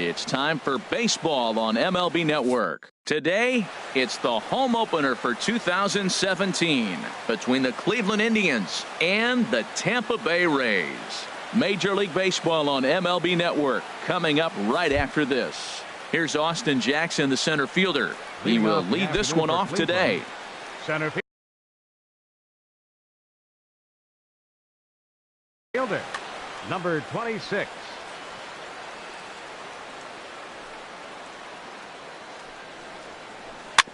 It's time for baseball on MLB Network. Today, it's the home opener for 2017 between the Cleveland Indians and the Tampa Bay Rays. Major League Baseball on MLB Network coming up right after this. Here's Austin Jackson, the center fielder. He will lead this one off today. Center fielder, number 26.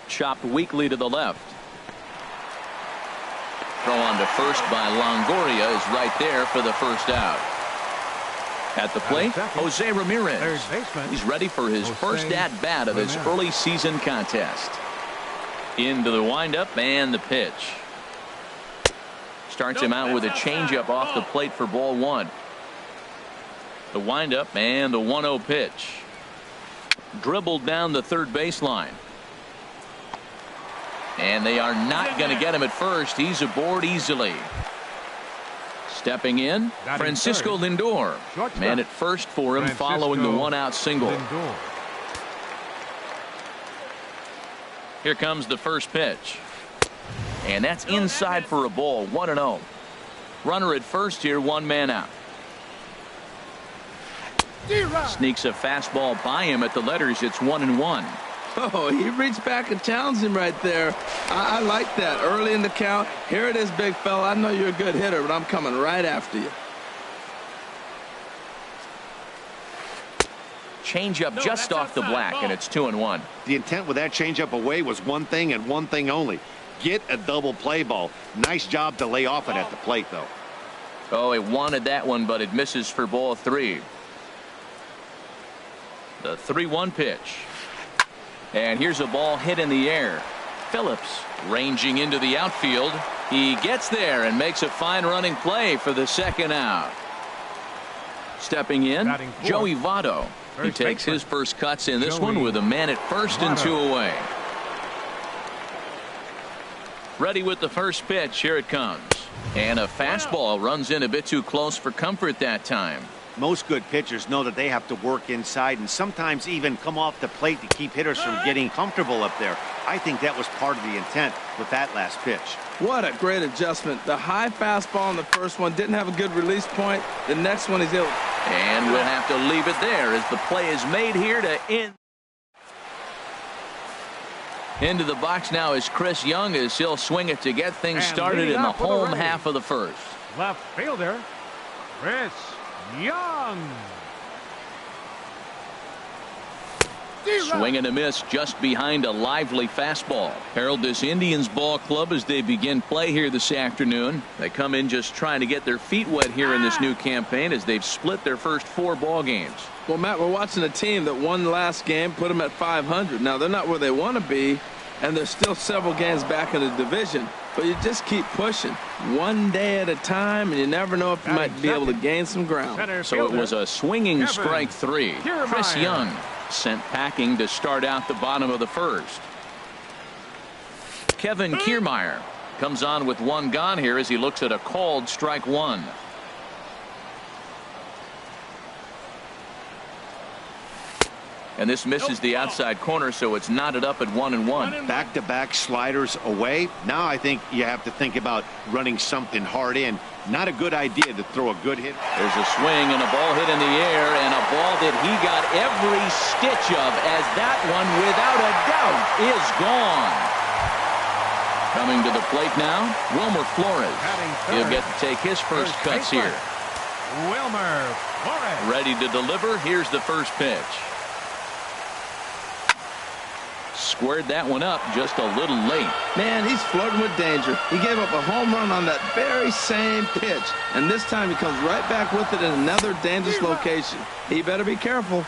Chopped weakly to the left. Throw on to first by Longoria is right there for the first out. At the plate, Jose Ramirez. He's ready for his first at-bat of this early season contest. Into the windup and the pitch. Starts him out with a changeup off the plate for ball one. The windup and the 1-0 pitch. Dribbled down the third baseline. And they are not going to get him at first. He's aboard easily. Stepping in, Francisco Lindor. Man at first for him following the one-out single. Here comes the first pitch. And that's inside for a ball, 1-0. Runner at first here, one man out. Sneaks a fastball by him at the letters. It's 1-1. Oh, he reached back and challenged him right there. I like that. Early in the count. Here it is, big fella. I know you're a good hitter, but I'm coming right after you. Changeup just off the black, and it's 2-1. The intent with that changeup away was one thing and one thing only. Get a double play ball. Nice job to lay off it at the plate, though. Oh, he wanted that one, but it misses for ball three. The 3-1 pitch. And here's a ball hit in the air. Phillips ranging into the outfield. He gets there and makes a fine running play for the second out. Stepping in, Joey Votto. He takes his first cuts in this one with a man at first and two away. Ready with the first pitch. Here it comes. And a fastball runs in a bit too close for comfort that time. Most good pitchers know that they have to work inside and sometimes even come off the plate to keep hitters from getting comfortable up there. I think that was part of the intent with that last pitch. What a great adjustment. The high fastball on the first one didn't have a good release point. The next one is ill. And we'll have to leave it there as the play is made here to end. Into the box now is Chris Young as he'll swing it to get things started in the home half of the first. Left fielder, Chris Young. Swing and a miss just behind a lively fastball. Herald this Indians ball club as they begin play here this afternoon. They come in just trying to get their feet wet here in this new campaign as they've split their first 4 ball games. Well, Matt, we're watching a team that won the last game, put them at 500. Now, they're not where they want to be, and they're still several games back in the division. But you just keep pushing one day at a time, and you never know if you might be able to gain some ground. So it was a swinging strike 3. Chris Young sent packing to start out the bottom of the first. Kevin Kiermaier comes on with one gone here as he looks at a called strike 1. And this misses the outside corner, so it's knotted up at 1-1. Back-to-back sliders away. Now I think you have to think about running something hard in. Not a good idea to throw a good hit. There's a swing and a ball hit in the air, and a ball that he got every stitch of, as that one, without a doubt, is gone. Coming to the plate now, Wilmer Flores. He'll get to take his first cuts here. Wilmer Flores. Ready to deliver. Here's the first pitch. Squared that one up just a little late. Man, he's flirting with danger. He gave up a home run on that very same pitch, and this time he comes right back with it in another dangerous location. He better be careful.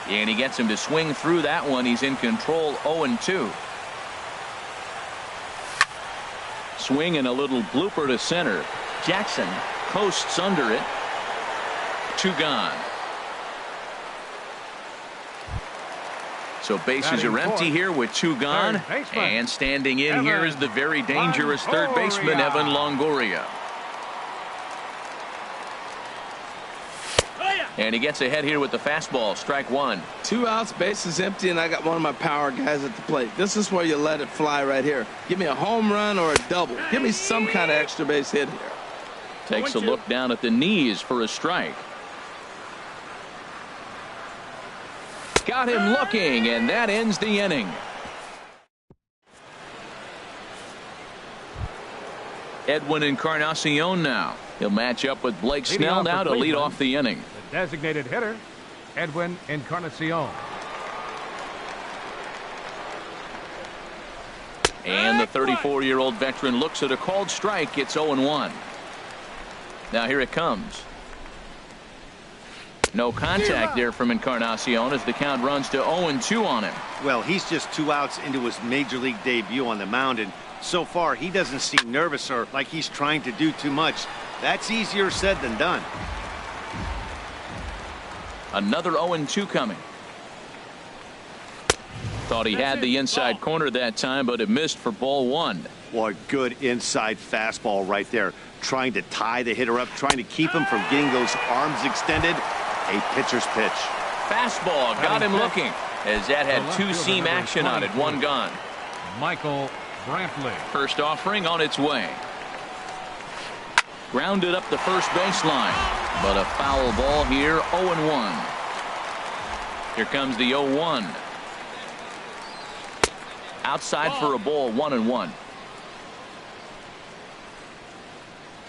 And he gets him to swing through that one. He's in control, 0-2. Swing and a little blooper to center. Jackson coasts under it. 2 gone. So bases are empty here with 2 gone. And standing in here is the very dangerous third baseman, Evan Longoria. And he gets ahead here with the fastball. Strike one. 2 outs, bases empty, and I got one of my power guys at the plate. This is where you let it fly right here. Give me a home run or a double. Give me some kind of extra base hit here. Takes a look down at the knees for a strike. Got him looking, and that ends the inning. Edwin Encarnacion now. He'll match up with Blake Snell now to lead off the inning. The designated hitter, Edwin Encarnacion. And the 34-year-old veteran looks at a called strike. It's 0-1. Now here it comes. No contact there from Encarnacion as the count runs to 0-2 on him. Well, he's just 2 outs into his major league debut on the mound, and so far he doesn't seem nervous or like he's trying to do too much. That's easier said than done. Another 0-2 coming. Thought he had the inside corner that time, but it missed for ball one. Boy, good inside fastball right there. Trying to tie the hitter up, trying to keep him from getting those arms extended. A pitcher's pitch. Fastball got him looking as that had two-seam action on it. One gone. Michael Brantley. First offering on its way. Grounded up the first baseline, but a foul ball here. 0-1. Here comes the 0-1. Outside for a ball. 1-1.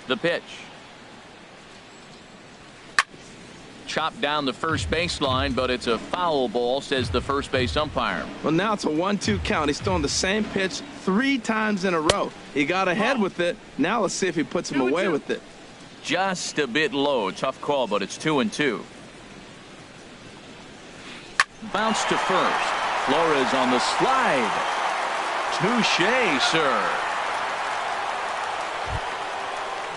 The pitch. Chopped down the first baseline, but it's a foul ball, says the first base umpire. Well, now it's a 1-2 count. He's throwing the same pitch 3 times in a row. He got ahead with it. Now let's see if he puts him away with it. Just a bit low. Tough call, but it's 2-2. Bounce to first. Flores on the slide. Touché, sir.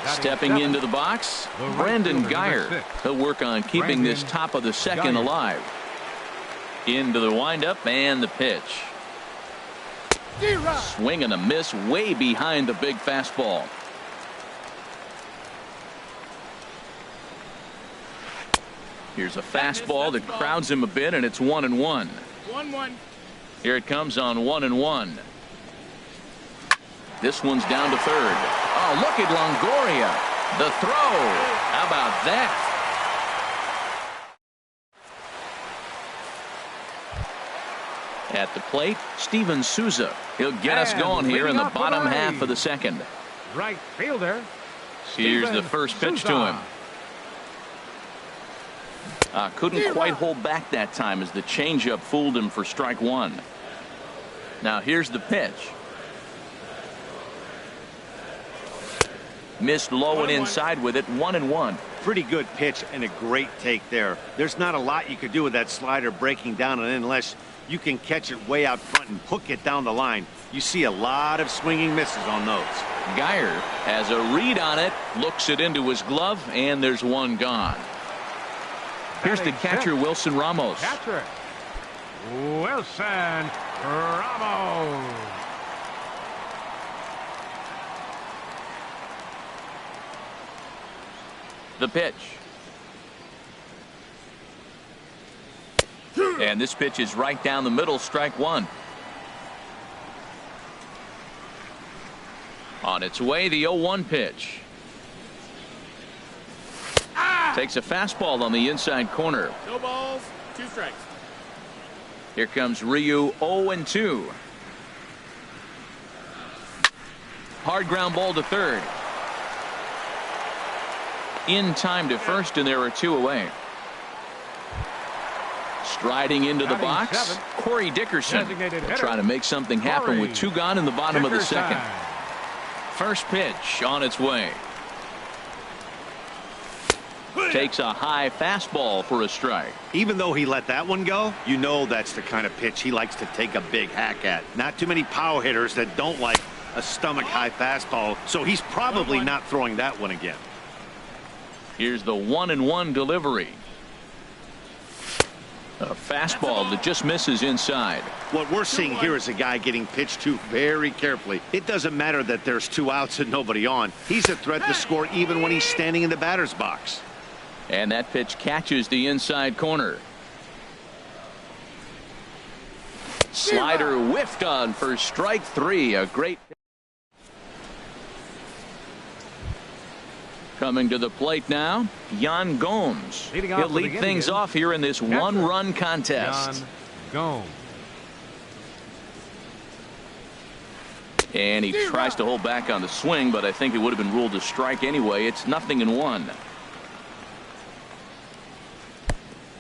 Stepping into the box, Brandon Guyer. He'll work on keeping this top of the second alive. Into the windup and the pitch. Swing and a miss way behind the big fastball. Here's a fastball that crowds him a bit, and it's 1-1. 1-1. Here it comes on 1-1. This one's down to third. Oh, look at Longoria. The throw. How about that? At the plate, Steven Souza. He'll get us going here in the bottom half of the second. Right fielder. Here's the first pitch to him. Couldn't quite hold back that time as the changeup fooled him for strike one. Now here's the pitch. Missed low and inside with it. 1-1. Pretty good pitch and a great take there. There's not a lot you could do with that slider breaking down and unless you can catch it way out front and hook it down the line. You see a lot of swinging misses on those. Guyer has a read on it, looks it into his glove, and there's one gone. Here's the catcher, Wilson Ramos. Catcher, Wilson Ramos. The pitch. And this pitch is right down the middle, strike one. On its way, the 0-1 pitch. Takes a fastball on the inside corner. No balls, 2 strikes. Here comes Ryu. 0-2. Hard ground ball to third. In time to first, and there are 2 away. Striding into the box, Corey Dickerson. Trying to make something happen with 2 gone in the bottom of the second. First pitch on its way. Takes a high fastball for a strike. Even though he let that one go, you know that's the kind of pitch he likes to take a big hack at. Not too many power hitters that don't like a stomach high fastball, so he's probably not throwing that one again. Here's the 1-1 delivery. A fastball that just misses inside. What we're seeing here is a guy getting pitched to very carefully. It doesn't matter that there's 2 outs and nobody on. He's a threat to score even when he's standing in the batter's box. And that pitch catches the inside corner. Slider whiffed on for strike 3. A great. Coming to the plate now, Yan Gomes. He'll lead things off here in this one-run contest. Yan Gomes. And he tries to hold back on the swing, but I think it would have been ruled a strike anyway. It's 0-1.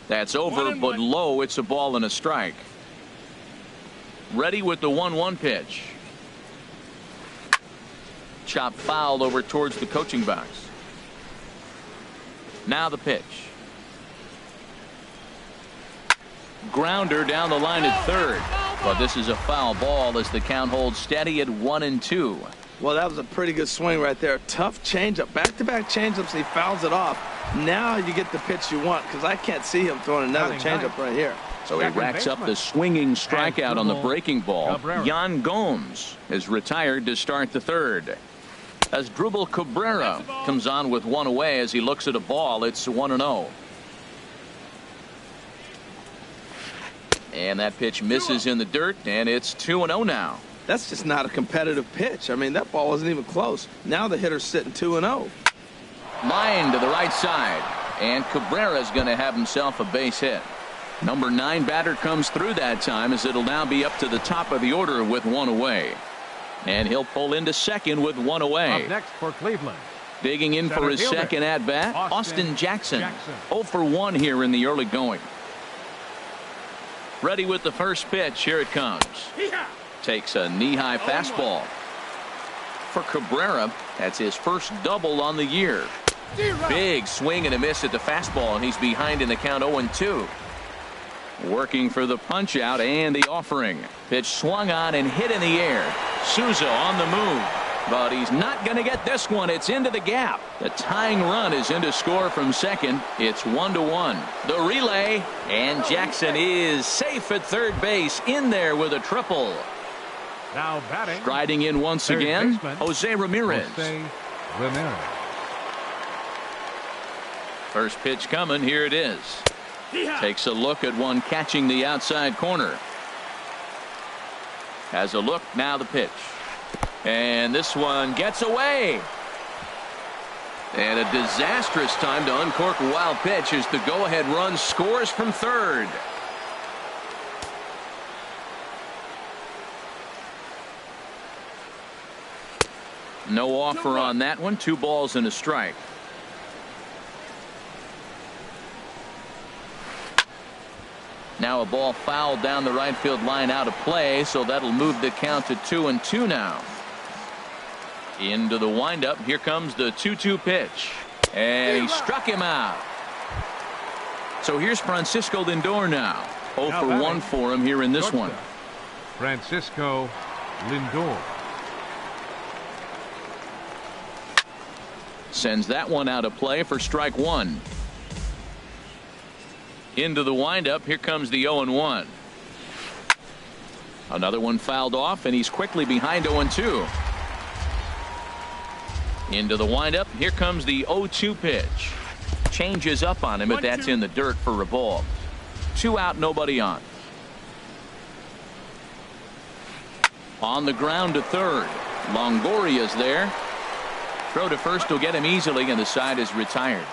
That's over, but low. It's a ball and a strike. Ready with the 1-1 pitch. Chop foul over towards the coaching box. Now the pitch. Grounder down the line at third. But this is a foul ball as the count holds steady at 1-2. Well, that was a pretty good swing right there. Tough changeup. Back-to-back changeups. He fouls it off. Now you get the pitch you want, because I can't see him throwing another changeup right here. So he racks up the swinging strikeout on the breaking ball. Yan Gomes is retired to start the third. As Drupal Cabrera comes on with one away as he looks at a ball, it's 1-0. And that pitch misses in the dirt, and it's 2-0 now. That's just not a competitive pitch. I mean, that ball wasn't even close. Now the hitter's sitting 2-0. Line to the right side, and Cabrera's going to have himself a base hit. Number 9 batter comes through that time as it'll now be up to the top of the order with one away. And he'll pull into second with one away. Up next for Cleveland. Digging in for his second at-bat, Austin Jackson. 0 for 1 here in the early going. Ready with the first pitch. Here it comes. Takes a knee-high fastball. For Cabrera, that's his first double on the year. Big swing and a miss at the fastball, and he's behind in the count 0-2. Working for the punch out and the offering. Pitch swung on and hit in the air. Souza on the move, but he's not going to get this one. It's into the gap. The tying run is in to score from second. It's 1-1. The relay, and Jackson is safe at third base, in there with a triple. Now batting. Striding in once again, Jose Ramirez. First pitch coming. Here it is. Takes a look at one catching the outside corner. Has a look. Now the pitch. And this one gets away. And a disastrous time to uncork a wild pitch as the go-ahead run scores from third. No offer on that one. 2 balls and a strike. Now a ball fouled down the right field line, out of play, so that'll move the count to 2-2 now. Into the windup. Here comes the 2-2 pitch, and he struck him out. So here's Francisco Lindor now. 0 for 1 for him here in this one. Francisco Lindor sends that one out of play for strike 1. Into the windup. Here comes the 0-1. Another one fouled off, and he's quickly behind 0-2. Into the windup. Here comes the 0-2 pitch. Changes up on him, but that's in the dirt for a ball. 2 out, nobody on. On the ground to third. Longoria's there. Throw to first will get him easily, and the side is retired.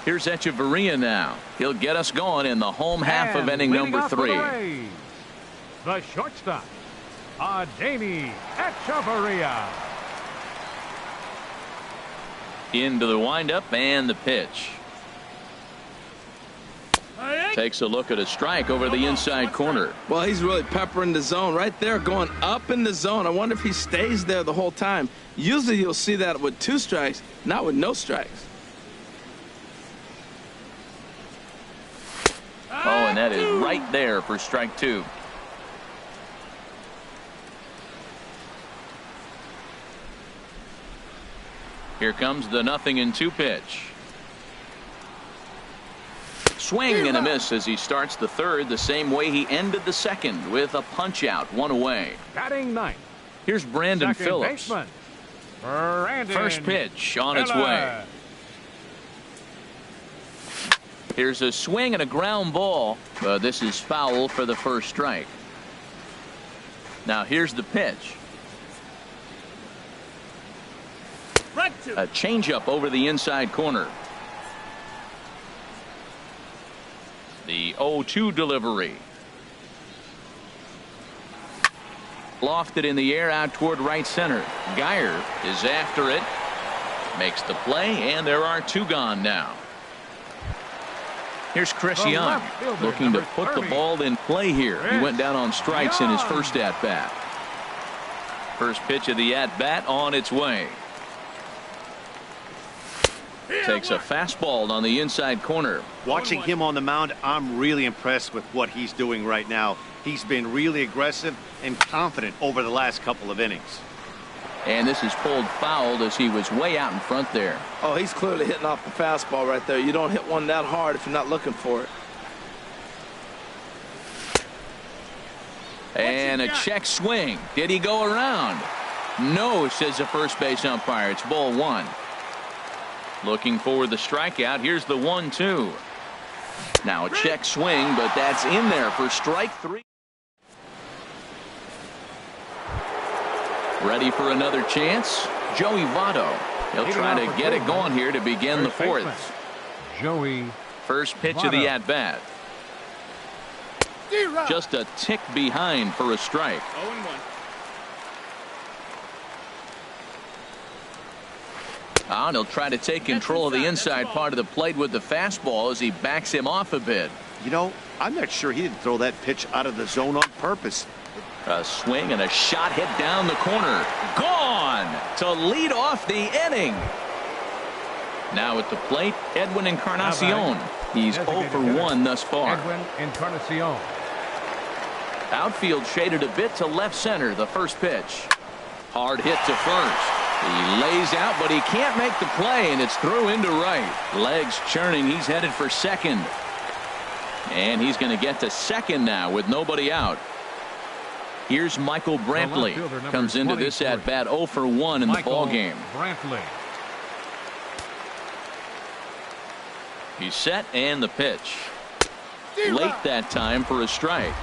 Here's Echeverria now. He'll get us going in the home half of inning number 3. The shortstop, Adeiny Echeverria. Into the windup and the pitch. Takes a look at a strike over the inside corner. Well, he's really peppering the zone right there, going up in the zone. I wonder if he stays there the whole time. Usually you'll see that with 2 strikes, not with no strikes. Oh, and that is right there for strike 2. Here comes the 0-2 pitch. Swing and a miss as he starts the third the same way he ended the second, with a punch out, 1 away. Batting 9th. Here's Brandon Second Phillips. baseman, Brandon First pitch on its Miller. way. Here's a swing and a ground ball. This is foul for the first strike. Now here's the pitch. A changeup over the inside corner. The 0-2 delivery. Lofted in the air out toward right center. Geyer is after it. Makes the play, and there are two gone now. Here's Chris The Young left fielder, looking to number put 30. the ball in play here. He went down on strikes in his Young. first at-bat. First pitch of the at-bat on its way. Takes a fastball on the inside corner. Watching him on the mound, I'm really impressed with what he's doing right now. He's been really aggressive and confident over the last couple of innings. And this is pulled foul as he was way out in front there. Oh, he's clearly hitting off the fastball right there. You don't hit one that hard if you're not looking for it. And a check swing. Did he go around? No, says the first base umpire. It's ball one. Looking for the strikeout. Here's the 1-2. Now a check swing, but that's in there for strike three. Ready for another chance? Joey Votto. He'll try to get it going here to begin the fourth. Joey. First pitch of the at-bat. Just a tick behind for a strike. 0-1. And he'll try to take control of the inside part of the plate with the fastball as he backs him off a bit. You know, I'm not sure he didn't throw that pitch out of the zone on purpose. A swing and a shot hit down the corner. Gone to lead off the inning. Now at the plate, Edwin Encarnacion. He's 0 for 1 thus far. Edwin Encarnacion. Outfield shaded a bit to left center. The first pitch. Hard hit to first. He lays out, but he can't make the play, and it's through into right. Legs churning. He's headed for second. And he's going to get to second now with nobody out. Here's Michael Brantley. Comes into this at bat 0 for 1 in the ball game. Brantley. He's set, and the pitch. Late that time for a strike.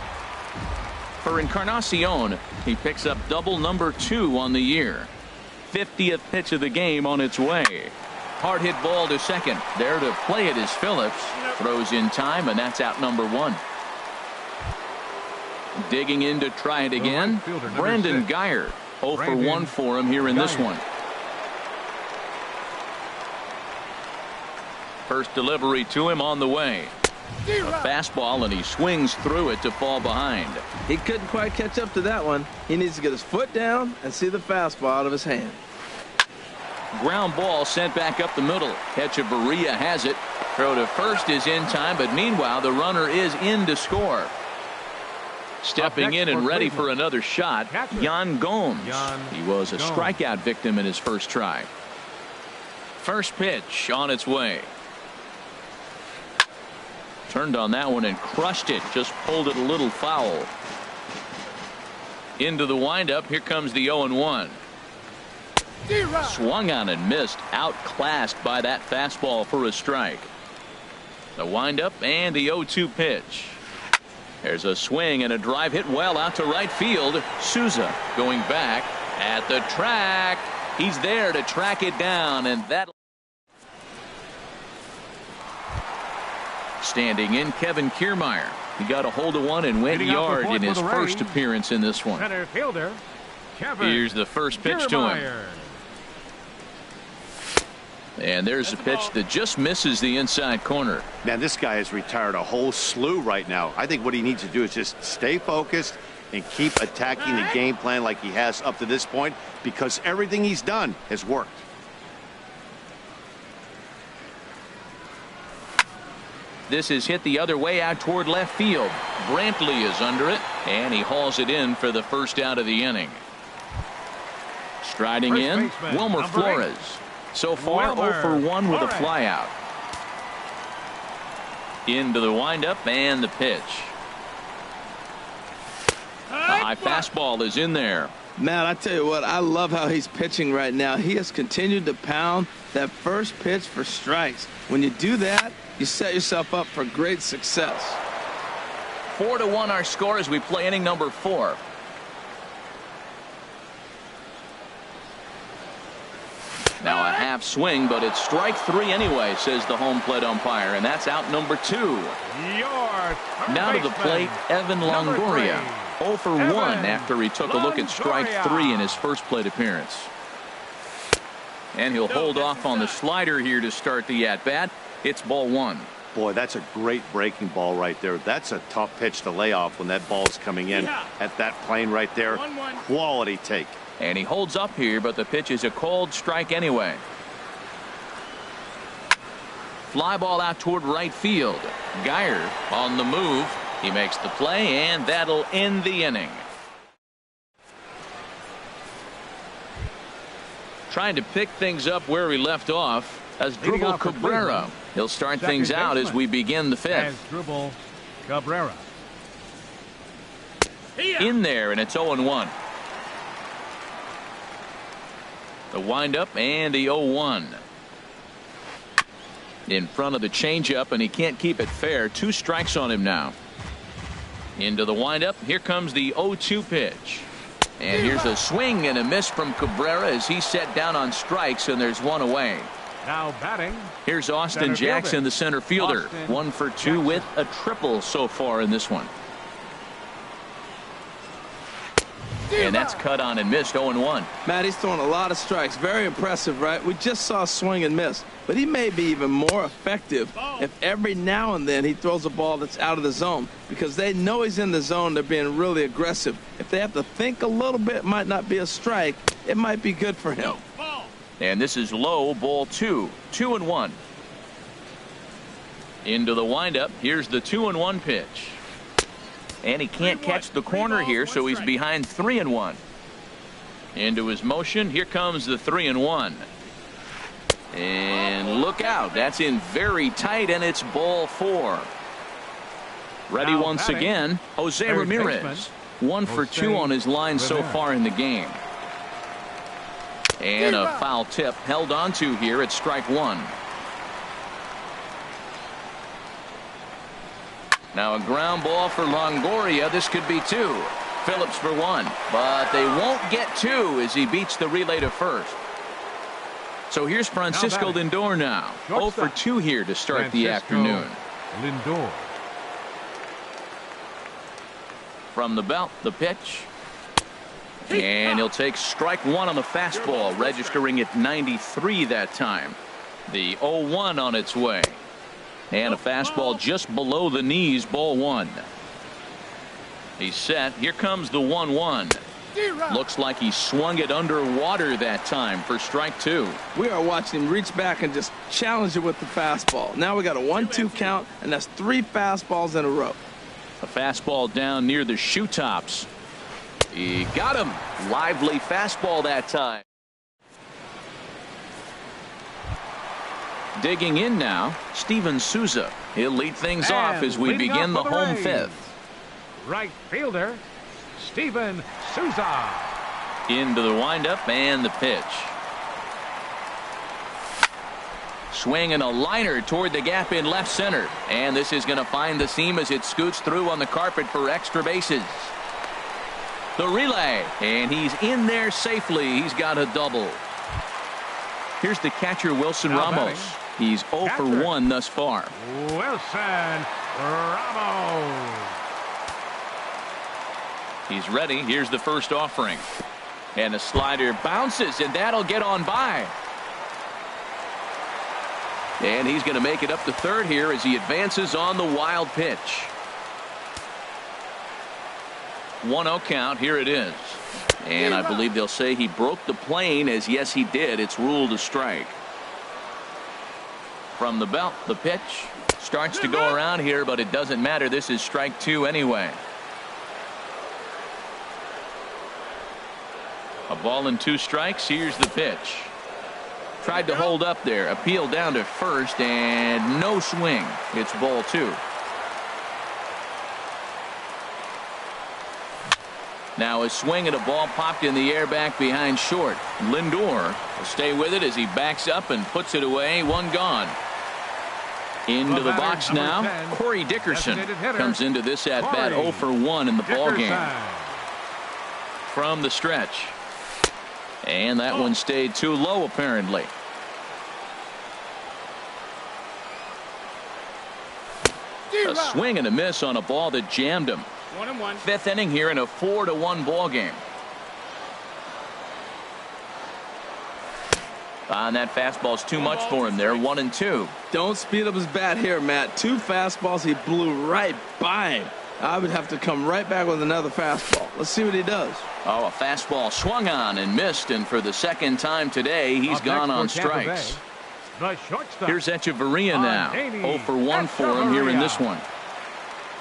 For Encarnacion, he picks up double number 2 on the year. 50th pitch of the game on its way. Hard hit ball to second. There to play it is Phillips. Throws in time, and that's out number 1. Digging in to try it again. right fielder, number Brandon 6. Geyer. 0 for Brandon 1 for him here in this Geyer. one. First delivery to him on the way. A fastball, and he swings through it to fall behind. He couldn't quite catch up to that one. He needs to get his foot down and see the fastball out of his hand. Ground ball sent back up the middle. Hechavarria has it. Throw to first is in time, but meanwhile the runner is in to score. Stepping in and ready for another shot, Yan Gomes. He was a strikeout victim in his first try. First pitch on its way. Turned on that one and crushed it. Just pulled it a little foul. Into the windup. Here comes the 0-1. Swung on and missed. Outclassed by that fastball for a strike. The windup and the 0-2 pitch. There's a swing and a drive hit well out to right field. Souza going back at the track. He's there to track it down, and that. Standing in, Kevin Kiermaier. He got a hold of one and went Hitting out the yard fourth in his with the first Rays. appearance in this one. Center fielder. Kevin Here's the first pitch to him. Kiermaier. And there's a pitch that just misses the inside corner. Man, this guy has retired a whole slew right now. I think what he needs to do is just stay focused and keep attacking the game plan like he has up to this point, because everything he's done has worked. This is hit the other way out toward left field. Brantley is under it, and he hauls it in for the first out of the inning. Striding First in, baseman, Wilmer number 8. Flores. So far, Wilmer 0 for 1 with a Flores. flyout. Into the windup and the pitch. A High fastball is in there. Matt, I tell you what, I love how he's pitching right now. He has continued to pound that first pitch for strikes. When you do that, you set yourself up for great success. 4-1 our score as we play inning number 4. Now a half swing, but it's strike 3 anyway, says the home plate umpire, and that's out number 2. Now to the plate, Evan Longoria. 0 for 1 after he took a look at strike 3 in his first plate appearance. And he'll hold off on the slider here to start the at-bat. It's ball 1. Boy, that's a great breaking ball right there. That's a tough pitch to lay off when that ball's coming in at that plane right there. Quality take. And he holds up here, but the pitch is a cold strike anyway. Fly ball out toward right field. Geyer on the move. He makes the play, and that'll end the inning. Trying to pick things up where we left off as Dribble Cabrera. He'll start things out as we begin the 5th. Dribble Cabrera. In there, and it's 0-1. The windup and the 0-1. In front of the changeup, and he can't keep it fair. 2 strikes on him now. Into the windup. Here comes the 0-2 pitch. And here's a swing and a miss from Cabrera as he's set down on strikes, and there's 1 away. Now batting. Here's Austin Jackson, the center fielder. 1 for 2 with a triple so far in this one. And that's cut on and missed. 0-1. Matt, he's throwing a lot of strikes. Very impressive, right? We just saw a swing and miss. But he may be even more effective if every now and then he throws a ball that's out of the zone. Because they know he's in the zone. They're being really aggressive. If they have to think a little bit, it might not be a strike. It might be good for him. And this is low, ball 2. 2-1. Into the windup. Here's the 2-1 pitch. And he can't catch the corner here, so he's behind 3-1. Into his motion. Here comes the 3-1. And look out. That's in very tight, and it's ball 4. Ready once again, Jose Ramirez. 1 for 2 on his line so far in the game. And a foul tip held onto here at strike 1. Now a ground ball for Longoria. This could be 2. Phillips for 1. But they won't get 2 as he beats the relay to first. So here's Francisco Lindor now. 0 for 2 here to start the afternoon. Lindor. From the belt, the pitch. And he'll take strike 1 on the fastball, registering at 93 that time. The 0-1 on its way. And a fastball just below the knees, ball 1. He's set. Here comes the 1-1. Looks like he swung it underwater that time for strike 2. We are watching him reach back and just challenge it with the fastball. Now we got a 1-2 count, and that's 3 fastballs in a row. A fastball down near the shoe tops. He got him. Lively fastball that time. Digging in now, Steven Souza. He'll lead things off as we begin the home 5th. Right fielder, Steven Souza. Into the windup and the pitch. Swing and a liner toward the gap in left center. And this is going to find the seam as it scoots through on the carpet for extra bases. The relay, and he's in there safely. He's got a double. Here's the catcher, Wilson Ramos. He's 0 for 1 thus far. Wilson Ramos. He's ready. Here's the first offering. And the slider bounces, and that'll get on by. And he's going to make it up to third here as he advances on the wild pitch. 1-0 count. Here it is. And I believe they'll say he broke the plane, as yes he did. It's ruled a strike. From the belt, the pitch starts to go around here, but it doesn't matter. This is strike 2 anyway. A ball and 2 strikes. Here's the pitch. Tried to hold up there. Appeal down to first, and no swing. It's ball 2. Now a swing and a ball popped in the air back behind short. Lindor will stay with it as he backs up and puts it away. One gone. Into the box now. Corey Dickerson comes into this at bat 0 for 1 in the ball game. From the stretch. And that one stayed too low apparently. A swing and a miss on a ball that jammed him. 1-1. Fifth inning here in a 4-1 ball game. And that fastball's too much for him there. 1-2. Don't speed up his bat here, Matt. 2 fastballs, he blew right by him. I would have to come right back with another fastball. Let's see what he does. Oh, a fastball swung on and missed, and for the second time today, he's gone on strikes. The shortstop. Here's Echeverria now. 0 for 1 for him here in this one.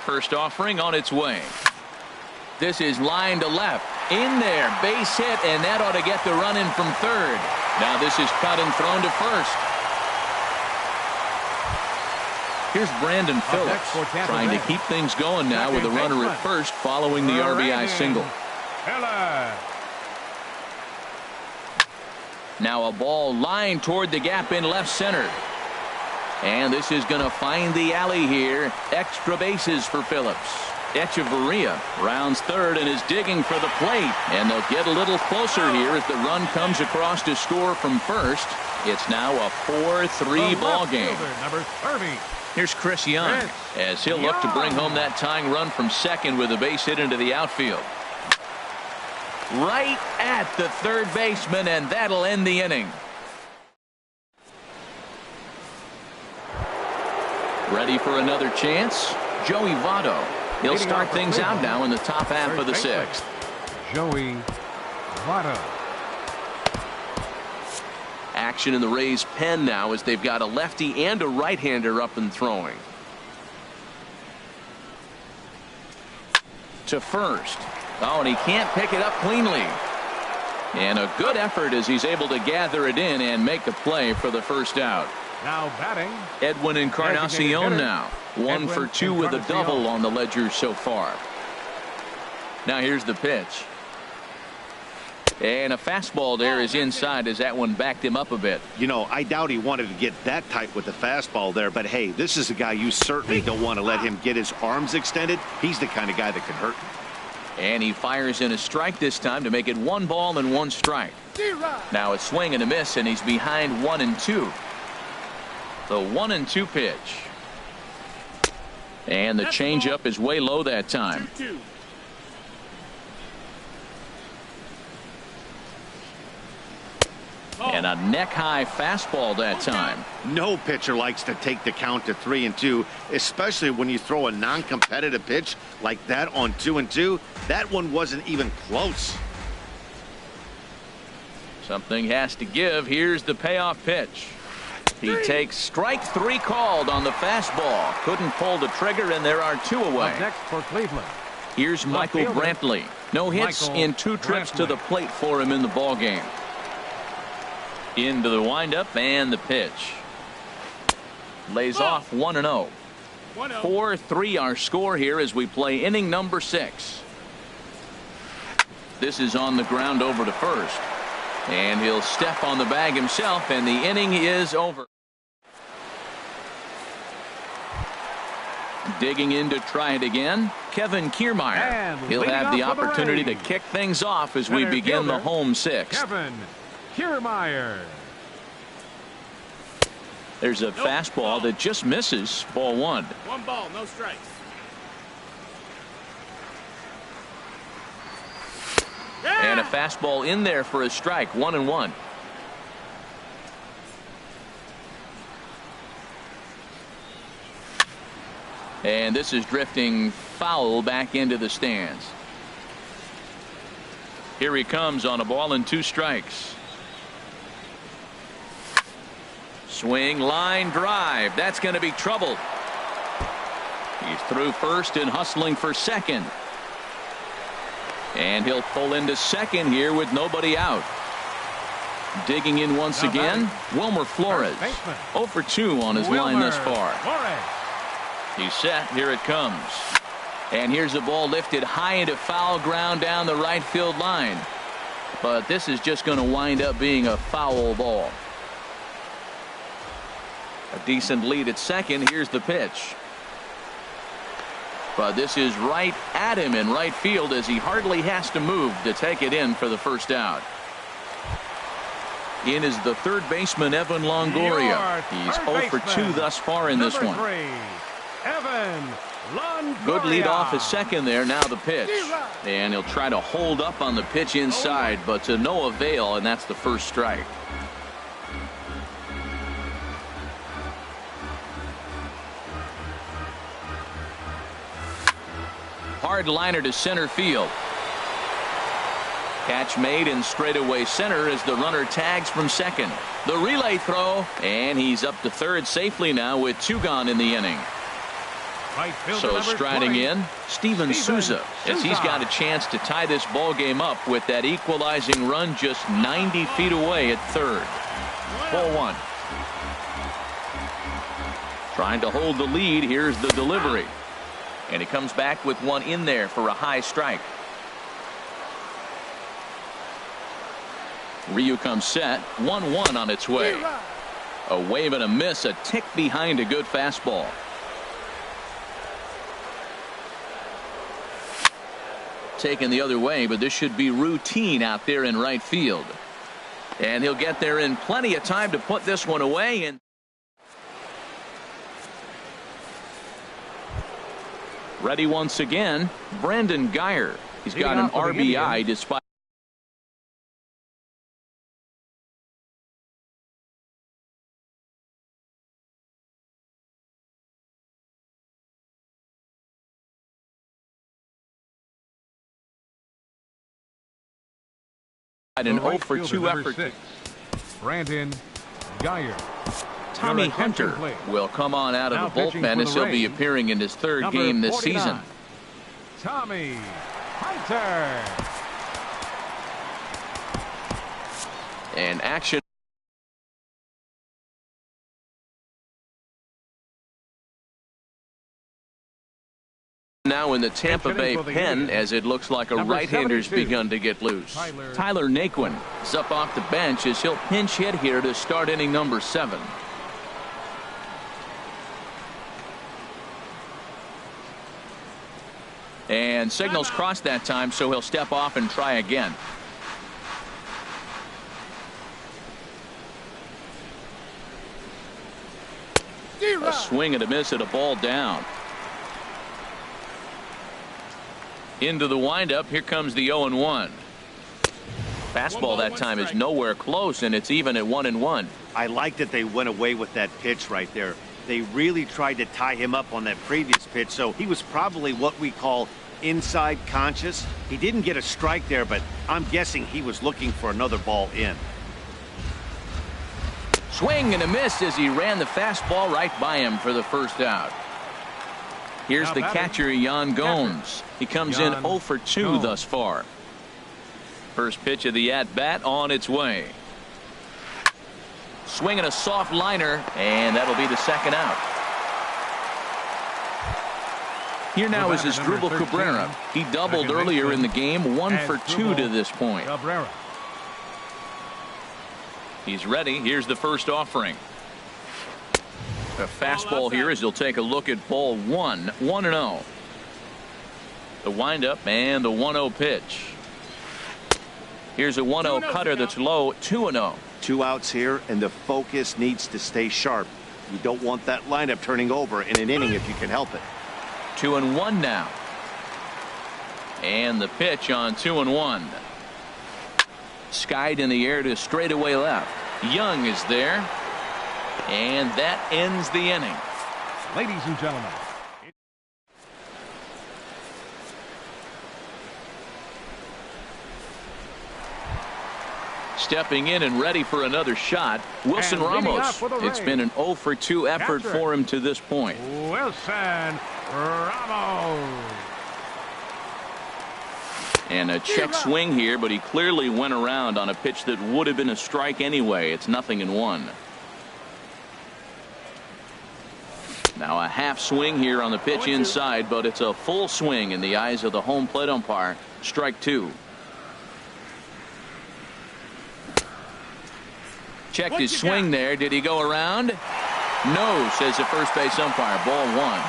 First offering on its way. This is line to left. In there, base hit, and that ought to get the run in from third. Now this is cut and thrown to first. Here's Brandon Phillips trying to keep things going now with a runner at first following the RBI single. Now a ball lined toward the gap in left center. And this is going to find the alley here. Extra bases for Phillips. Echeverria rounds third and is digging for the plate. And they'll get a little closer here as the run comes across to score from first. It's now a 4-3 ball game. Number 30. Here's Chris Young as he'll look to bring home that tying run from second with a base hit into the outfield. Right at the third baseman, and that'll end the inning. Ready for another chance? Joey Votto. He'll start things out now in the top half of the sixth. Joey Votto. Action in the Rays' pen now as they've got a lefty and a right-hander up and throwing. To first. Oh, and he can't pick it up cleanly. And a good effort as he's able to gather it in and make the play for the first out. Now batting. Edwin Encarnacion now. 1 for 2 with a double on the ledger so far. Now here's the pitch. And a fastball there is inside as that one backed him up a bit. You know, I doubt he wanted to get that tight with the fastball there, but hey, this is a guy you certainly don't want to let him get his arms extended. He's the kind of guy that can hurt him. And he fires in a strike this time to make it 1 ball and 1 strike. Now a swing and a miss, and he's behind 1-2. The 1-2 pitch. And the changeup is way low that time. 2-2. And a neck-high fastball that time. No pitcher likes to take the count to 3-2, especially when you throw a non-competitive pitch like that on 2-2. That one wasn't even close. Something has to give. Here's the payoff pitch. He takes strike 3 called on the fastball. Couldn't pull the trigger, and there are 2 away. Up next for Cleveland. Here's Michael Brantley. No hits in 2 trips to the plate for him in the ball game. Into the windup and the pitch. Lays off 1-0. 4-3 our score here as we play inning number 6. This is on the ground over to first. And he'll step on the bag himself, and the inning is over. Digging in to try it again, Kevin Kiermaier. He'll have the opportunity to kick things off as we begin the home 6th. Kevin Kiermaier. There's a fastball that just misses. Ball 1. 1 ball, no strikes. And a fastball in there for a strike. 1-1. And this is drifting foul back into the stands. Here he comes on a ball and 2 strikes. Swing, line drive. That's going to be trouble. He's through first and hustling for second. And he'll pull into second here with nobody out. Digging in once again, Wilmer Flores. 0 for 2 on his line thus far. He's set. Here it comes. And here's the ball lifted high into foul ground down the right field line. But this is just going to wind up being a foul ball. A decent lead at second. Here's the pitch. But this is right at him in right field as he hardly has to move to take it in for the first out. In is the third baseman, Evan Longoria. He's 0 for 2 thus far in this one. Evan Longoria. Good lead off his second there. Now the pitch. And he'll try to hold up on the pitch inside, but to no avail, and that's the first strike. Hard liner to center field. Catch made in straightaway center as the runner tags from second. The relay throw, and he's up to third safely now with 2 gone in the inning. Right so striding 20, in, Steven Souza, as he's got a chance to tie this ball game up with that equalizing run just 90 feet away at third. Ball 1. Trying to hold the lead. Here's the delivery. And he comes back with one in there for a high strike. Ryu comes set. 1-1 on its way. A wave and a miss, a tick behind a good fastball. Taken the other way, but this should be routine out there in right field. And he'll get there in plenty of time to put this one away. And ready once again, Brandon Guyer. He's got an RBI despite an 0 for 2 effort. 6, Brandon Guyer. Tommy Hunter will come on out of the bullpen as he'll be appearing in his third game this season. Tommy Hunter. And action now in the Tampa Bay pen as it looks like a right-hander's begun to get loose. Tyler Naquin is up off the bench as he'll pinch hit here to start inning number 7. And signals crossed that time, so he'll step off and try again. A swing and a miss at a ball down. Into the windup. Here comes the 0-1. Fastball that time is nowhere close, and it's even at 1-1. I like that they went away with that pitch right there. They really tried to tie him up on that previous pitch, so he was probably what we call inside conscious. He didn't get a strike there, but I'm guessing he was looking for another ball in. Swing and a miss as he ran the fastball right by him for the first out. Here's the catcher, Yan Gomes. He comes in 0 for 2 thus far. First pitch of the at-bat on its way. Swinging a soft liner, and that'll be the second out. Here now is Asdrubal Cabrera. He doubled earlier in the game, 1 for 2 to this point. He's ready. Here's the first offering. A fastball here as he'll take a look at ball 1. 1-0. The windup and the 1-0 pitch. Here's a 1-0 cutter that's low. 2-0. 2 outs here, and the focus needs to stay sharp. You don't want that lineup turning over in an inning if you can help it. 2-1 now. And the pitch on 2-1. Skied in the air to straightaway left. Young is there. And that ends the inning. Ladies and gentlemen. Stepping in and ready for another shot, Wilson Ramos. It's been an 0 for 2 effort for him to this point. Wilson Ramos. And a check swing here, but he clearly went around on a pitch that would have been a strike anyway. It's 0-1. Now a half swing here on the pitch inside, but it's a full swing in the eyes of the home plate umpire. Strike two. Checked his swing there. Did he go around? No, says the first base umpire. Ball one.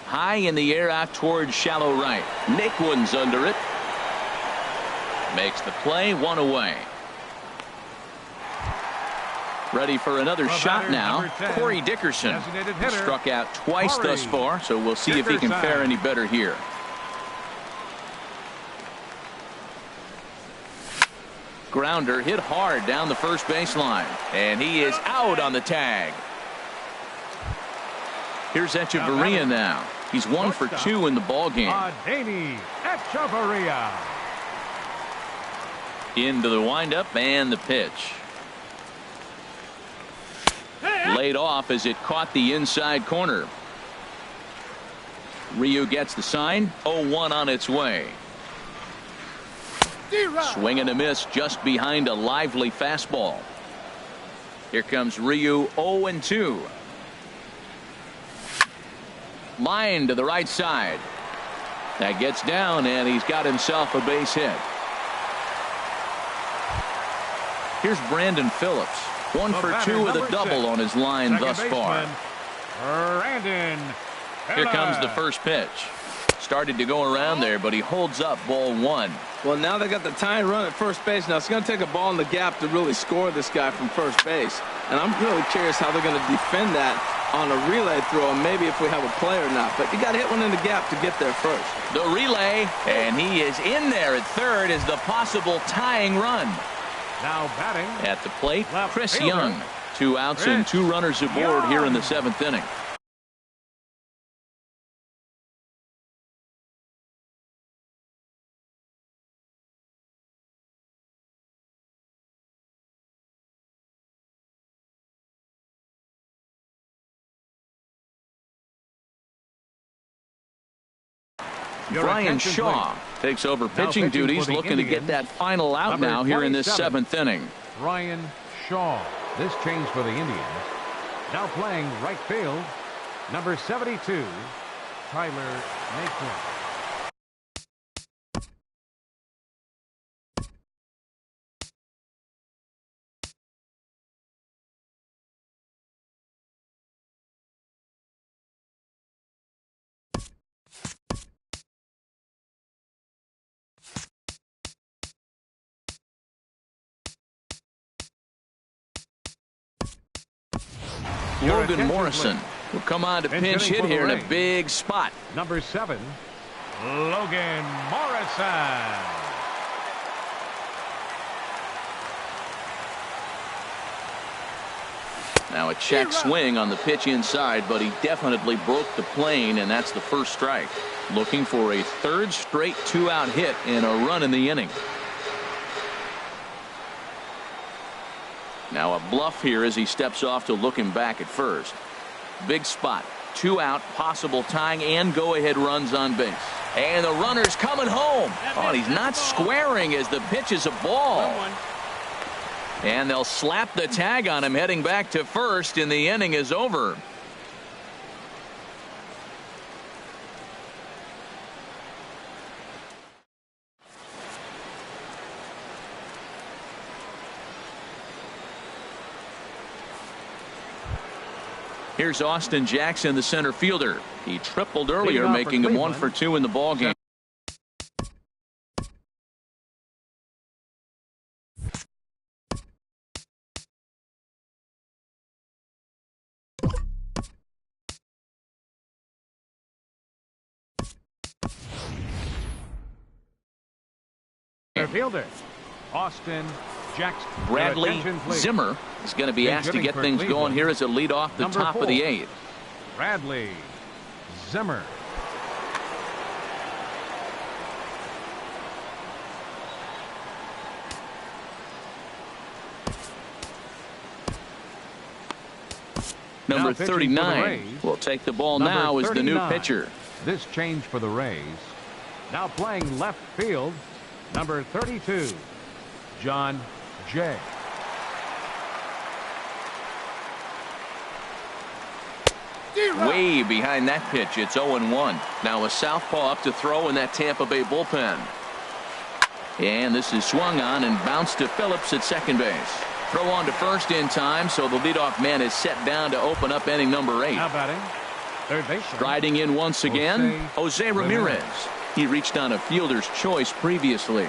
High in the air out towards shallow right. Nick Wooden's under it. Makes the play, one away. Ready for another shot now. Corey Dickerson struck out twice thus far, so we'll see if he can fare any better here. Grounder hit hard down the first baseline, and he is out on the tag. Here's Echeverria now. He's 1 for 2 in the ball game. Echeverria. Into the windup and the pitch. Laid off as it caught the inside corner. Ryu gets the sign. 0-1 on its way. Swing and a miss just behind a lively fastball. Here comes Ryu. 0-2. Line to the right side. That gets down, and he's got himself a base hit. Here's Brandon Phillips. 1 for 2 with a double on his line thus far. Here comes the first pitch. Started to go around there, but he holds up ball one. Well, now they got the tying run at first base. Now it's going to take a ball in the gap to really score this guy from first base. And I'm really curious how they're going to defend that on a relay throw, and maybe if we have a play or not. But you got to hit one in the gap to get there first. The relay, and he is in there at third as the possible tying run. Now batting at the plate, Chris fielder. Young. 2 outs and 2 runners aboard here in the 7th inning. Brian Shaw takes over pitching duties, looking to get that final out now here in this 7th inning. Brian Shaw. This change for the Indians. Now playing right field, number 72, Tyler Naquin. Logan Morrison will come on to pinch hit here in a big spot. Number 7, Logan Morrison. Now a check swing on the pitch inside, but he definitely broke the plane, and that's the first strike. Looking for a third straight 2-out hit and a run in the inning. Now a bluff here as he steps off to look him back at first. Big spot. 2 out, possible tying and go-ahead runs on base. And the runner's coming home. Oh, he's not squaring as the pitch is a ball. And they'll slap the tag on him heading back to first, and the inning is over. Here's Austin Jackson, the center fielder. He tripled earlier, making him 1 for 2 in the ballgame. Fielder Austin Jackson. Bradley Zimmer is going to be asked to get things going here as a lead off the top of the 8th. Bradley Zimmer. Number 39 will take the ball now as the new pitcher. This change for the Rays. Now playing left field, Number 32, John Jay. Way behind that pitch. It's 0-1. Now a southpaw up to throw in that Tampa Bay bullpen. And this is swung on and bounced to Phillips at second base. Throw on to first in time, so the leadoff man is set down to open up inning number 8. Now batting, third base. Striding in once again, Jose Ramirez. He reached on a fielder's choice previously.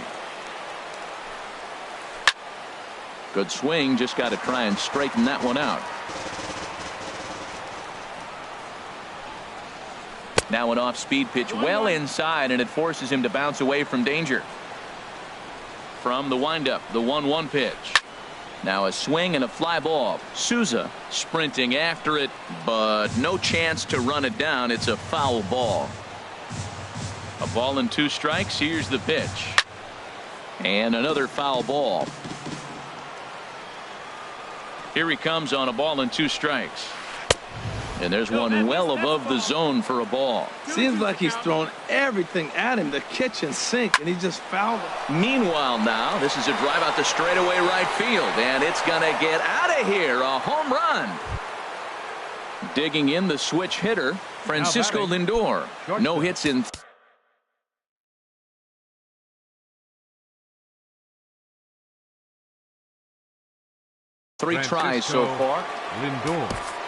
Good swing, just got to try and straighten that one out. Now an off-speed pitch well inside, and it forces him to bounce away from danger. From the windup, the 1-1 pitch. Now a swing and a fly ball. Souza sprinting after it, but no chance to run it down. It's a foul ball. A ball and 2 strikes. Here's the pitch. And another foul ball. Here he comes on a ball and 2 strikes. And there's one well above the zone for a ball. Seems like he's thrown everything at him, the kitchen sink, and he just fouled it. Meanwhile now, this is a drive out the straightaway right field, and it's going to get out of here. A home run. Digging in the switch hitter, Francisco Lindor. No hits in 3 tries so far. Lindor.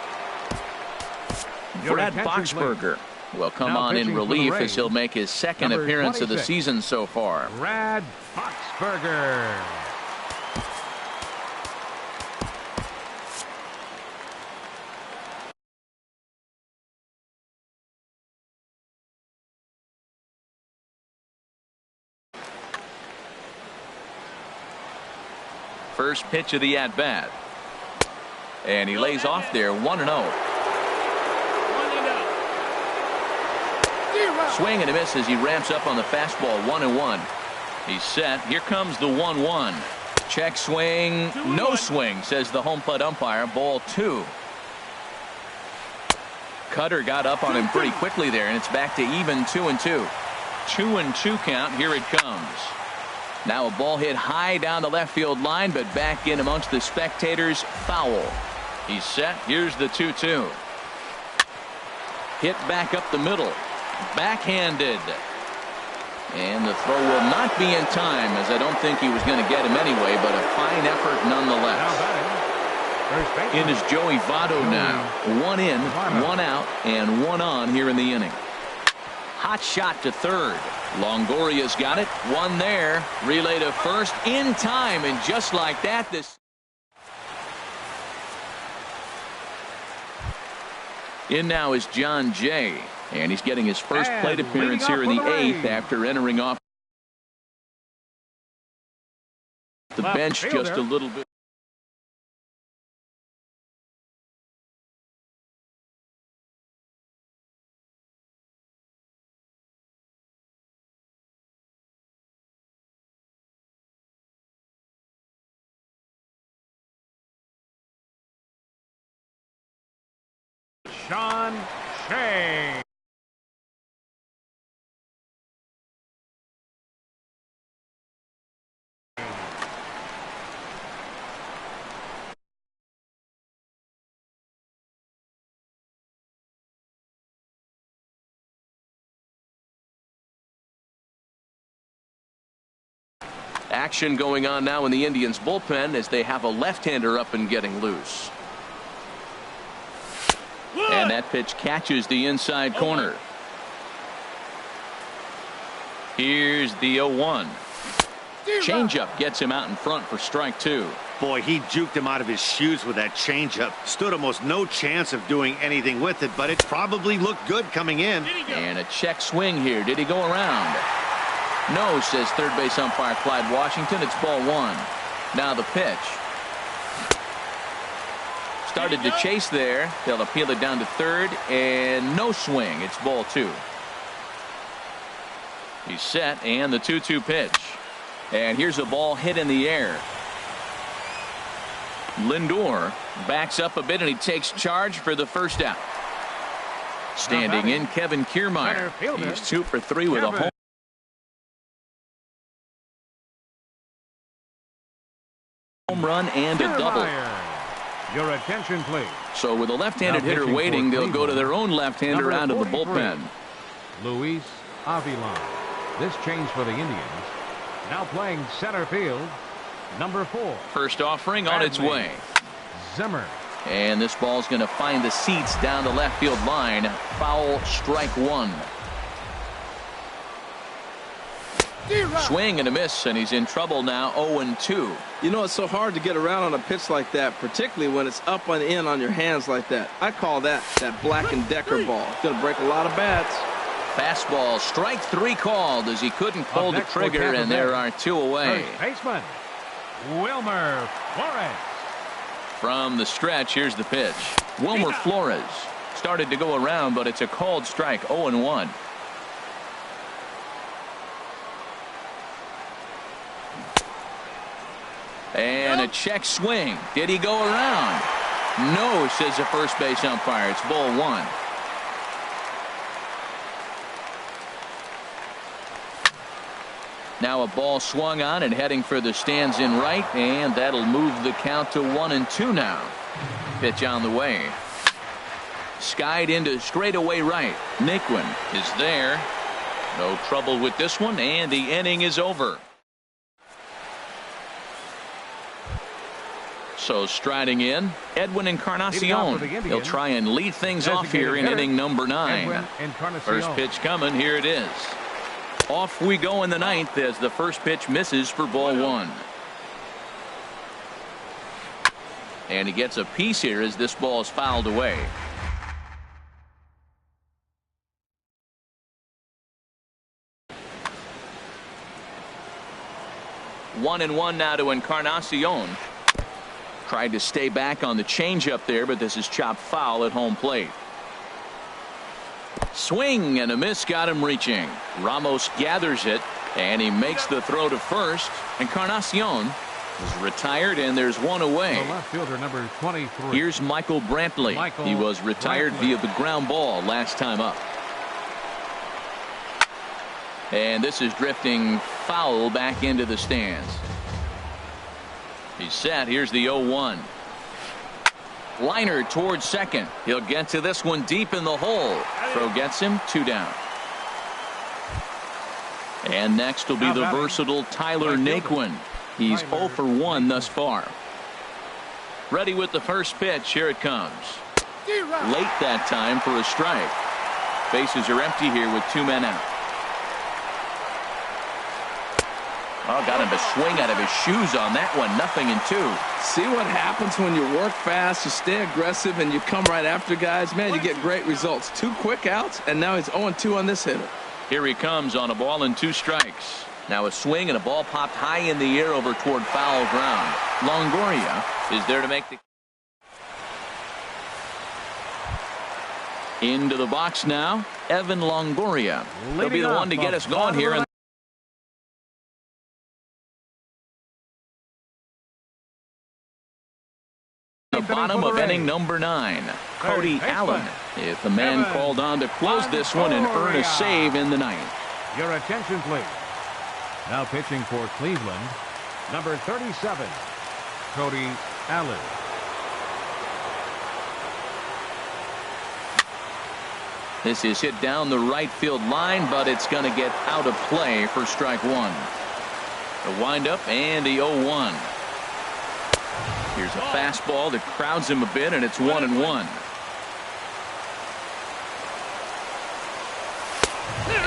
Brad Boxberger will come on in relief as he'll make his second appearance of the season so far. Brad Boxberger. First pitch of the at-bat. And he lays off there 1-0. Swing and a miss as he ramps up on the fastball. 1-1. He's set. Here comes the 1-1. Check swing. No swing, says the home plate umpire. Ball 2. Cutter got up on him pretty quickly there, and it's back to even 2-2. 2-2 count. Here it comes. Now a ball hit high down the left field line, but back in amongst the spectators. Foul. He's set. Here's the 2-2. Hit back up the middle. Backhanded. And the throw will not be in time, as I don't think he was going to get him anyway, but a fine effort nonetheless. In is Joey Votto now. 1 in, 1 out, and 1 on here in the inning. Hot shot to third. Longoria's got it. 1 there. Relay to first in time, and just like that, this. In now is John Jay. And he's getting his first plate appearance here in the 8th after entering off the bench just a little bit. Sean Shea. Action going on now in the Indians bullpen as they have a left-hander up and getting loose. And that pitch catches the inside corner. Here's the 0-1. Changeup gets him out in front for strike 2. Boy, he juked him out of his shoes with that changeup. Stood almost no chance of doing anything with it, but it probably looked good coming in. And a check swing here. Did he go around? No, says third base umpire Clyde Washington. It's ball 1. Now the pitch. Started to chase there. They'll appeal it down to third, and no swing. It's ball 2. He's set, and the 2-2 pitch. And here's a ball hit in the air. Lindor backs up a bit, and he takes charge for the first out. Standing in, Kevin Kiermaier. He's 2 for 3 with a home. home run and a double. Your attention, please. So with a left-handed Now hitter pitching waiting, for they'll go to their own left-hander Number out of the 43. bullpen. Luis Avilan. This change for the Indians. Now playing center field, number 4. First offering on its Bradley way. Zimmer. And this ball's going to find the seats down the left field line. Foul, strike one. Swing and a miss, and he's in trouble now, 0-2. You know, it's so hard to get around on a pitch like that, particularly when it's up and in on your hands like that. I call that Black & Decker ball. It's going to break a lot of bats. Fastball, strike 3 called as he couldn't pull the next for trigger, Tampa and Bay. there are 2 away. First baseman, Wilmer Flores. From the stretch, here's the pitch. Wilmer Flores started to go around, but it's a called strike, 0-1. And a check swing. Did he go around? No, says the first base umpire. It's ball 1. Now a ball swung on and heading for the stands in right, and that'll move the count to 1-2 now. Pitch on the way. Skied into straightaway right. Naquin is there. No trouble with this one, and the inning is over. So striding in, Edwin Encarnacion. He'll try and lead things off here in inning number 9. First pitch coming. Here it is. Off we go in the 9th as the first pitch misses for ball 1. And he gets a piece here as this ball is fouled away. One and one now to Encarnacion. Tried to stay back on the changeup there, but this is chopped foul at home plate. Swing and a miss got him reaching. Ramos gathers it, and he makes the throw to first. Encarnacion is retired, and there's one away. The left fielder, number 23. Here's Michael Brantley. He was retired via the ground ball last time up. And this is drifting foul back into the stands. He's set. Here's the 0-1. Liner towards second. He'll get to this one deep in the hole. Throw gets him 2 down. And next will be the versatile Tyler Naquin. He's 0 for 1 thus far. Ready with the first pitch. Here it comes. Late that time for a strike. Bases are empty here with 2 men out. Oh, got him to swing out of his shoes on that one. 0-2. See what happens when you work fast, you stay aggressive, and you come right after guys? Man, you get great results. 2 quick outs, and now he's 0-2 on this hitter. Here he comes on a ball and 2 strikes. Now a swing and a ball popped high in the air over toward foul ground. Longoria is there to make the... Into the box now, Evan Longoria. He'll be the one to get us going here. In the bottom of inning number 9. Cody Allen is the man called on to close this one and earn a save in the 9th. Your attention, please. Now pitching for Cleveland, number 37, Cody Allen. This is hit down the right field line, but it's going to get out of play for strike 1. The windup and the 0-1. Here's a fastball that crowds him a bit, and it's 1-1.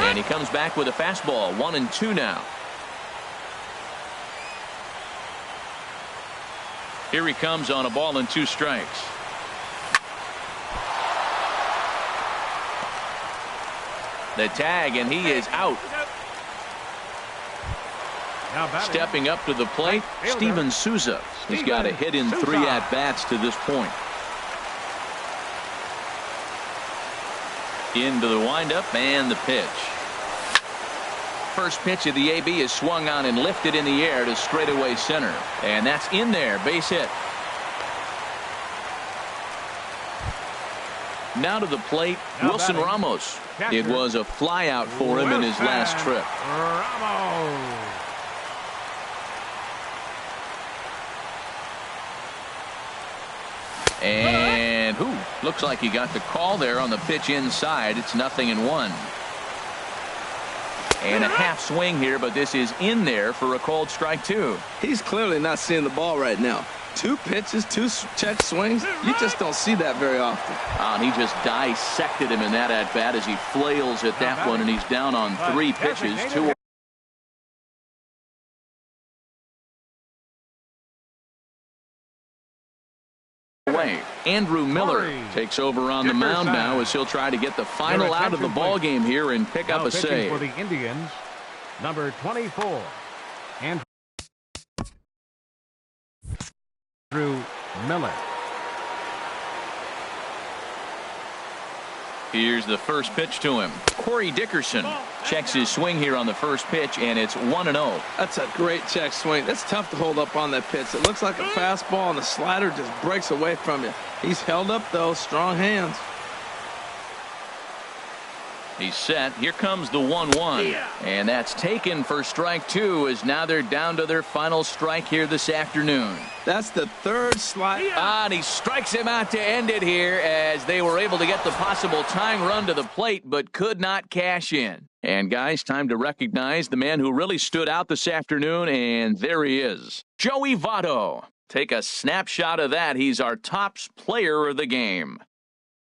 And he comes back with a fastball. 1-2 now. Here he comes on a ball and 2 strikes. The tag, and he is out. Stepping up to the plate, Steven Souza. He's got a hit in 3 at-bats to this point. Into the windup and the pitch. First pitch of the AB is swung on and lifted in the air to straightaway center. And that's in there, base hit. Now to the plate, Wilson Ramos. It was a flyout for him in his last trip. Looks like he got the call there on the pitch inside. It's 0-1. And a half swing here, but this is in there for a called strike 2. He's clearly not seeing the ball right now. 2 pitches, 2 check swings. You just don't see that very often. And he just dissected him in that at-bat as he flails at that one, and he's down on 3 pitches. 2 away. Andrew Miller takes over on the mound now as he'll try to get the final out of the ball game here and pick up a save. For the Indians, number 24, Andrew Miller. Here's the first pitch to him. Corey Dickerson checks his swing here on the first pitch, and it's 1-0. That's a great check swing. That's tough to hold up on that pitch. It looks like a fastball, and the slider just breaks away from you. He's held up, though. Strong hands. He's set. Here comes the 1-1. And that's taken for strike 2, as now they're down to their final strike here this afternoon. That's the 3rd slide. And he strikes him out to end it here, as they were able to get the possible tying run to the plate but could not cash in. And guys, time to recognize the man who really stood out this afternoon, and there he is. Joey Votto. Take a snapshot of that. He's our top player of the game.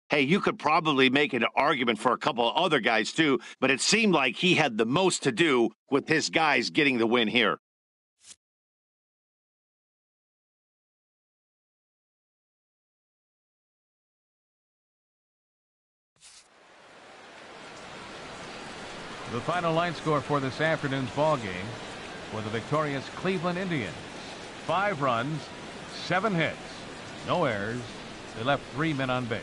Hey, you could probably make an argument for a couple of other guys too, but it seemed like he had the most to do with his guys getting the win here. The final line score for this afternoon's ball game for the victorious Cleveland Indians: 5 runs, 7 hits, no errors. They left 3 men on base.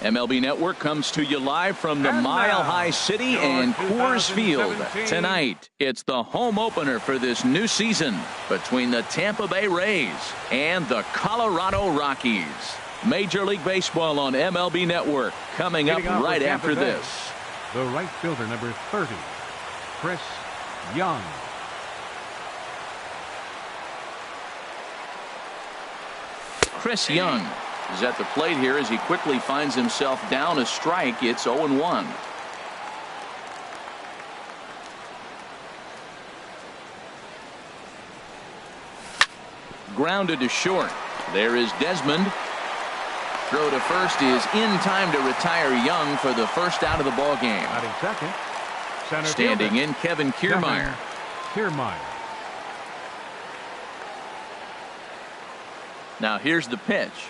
MLB Network comes to you live from the Mile High City and Coors Field. Tonight, it's the home opener for this new season between the Tampa Bay Rays and the Colorado Rockies. Major League Baseball on MLB Network coming up right after this. The right fielder, number 30, Chris Young. Chris Young is at the plate here as he quickly finds himself down a strike. It's 0-1. Grounded to short. There is Desmond. Throw to first is in time to retire Young for the first out of the ball game. Batting second, center Standing fielder, in Kevin Kiermaier. Now here's the pitch.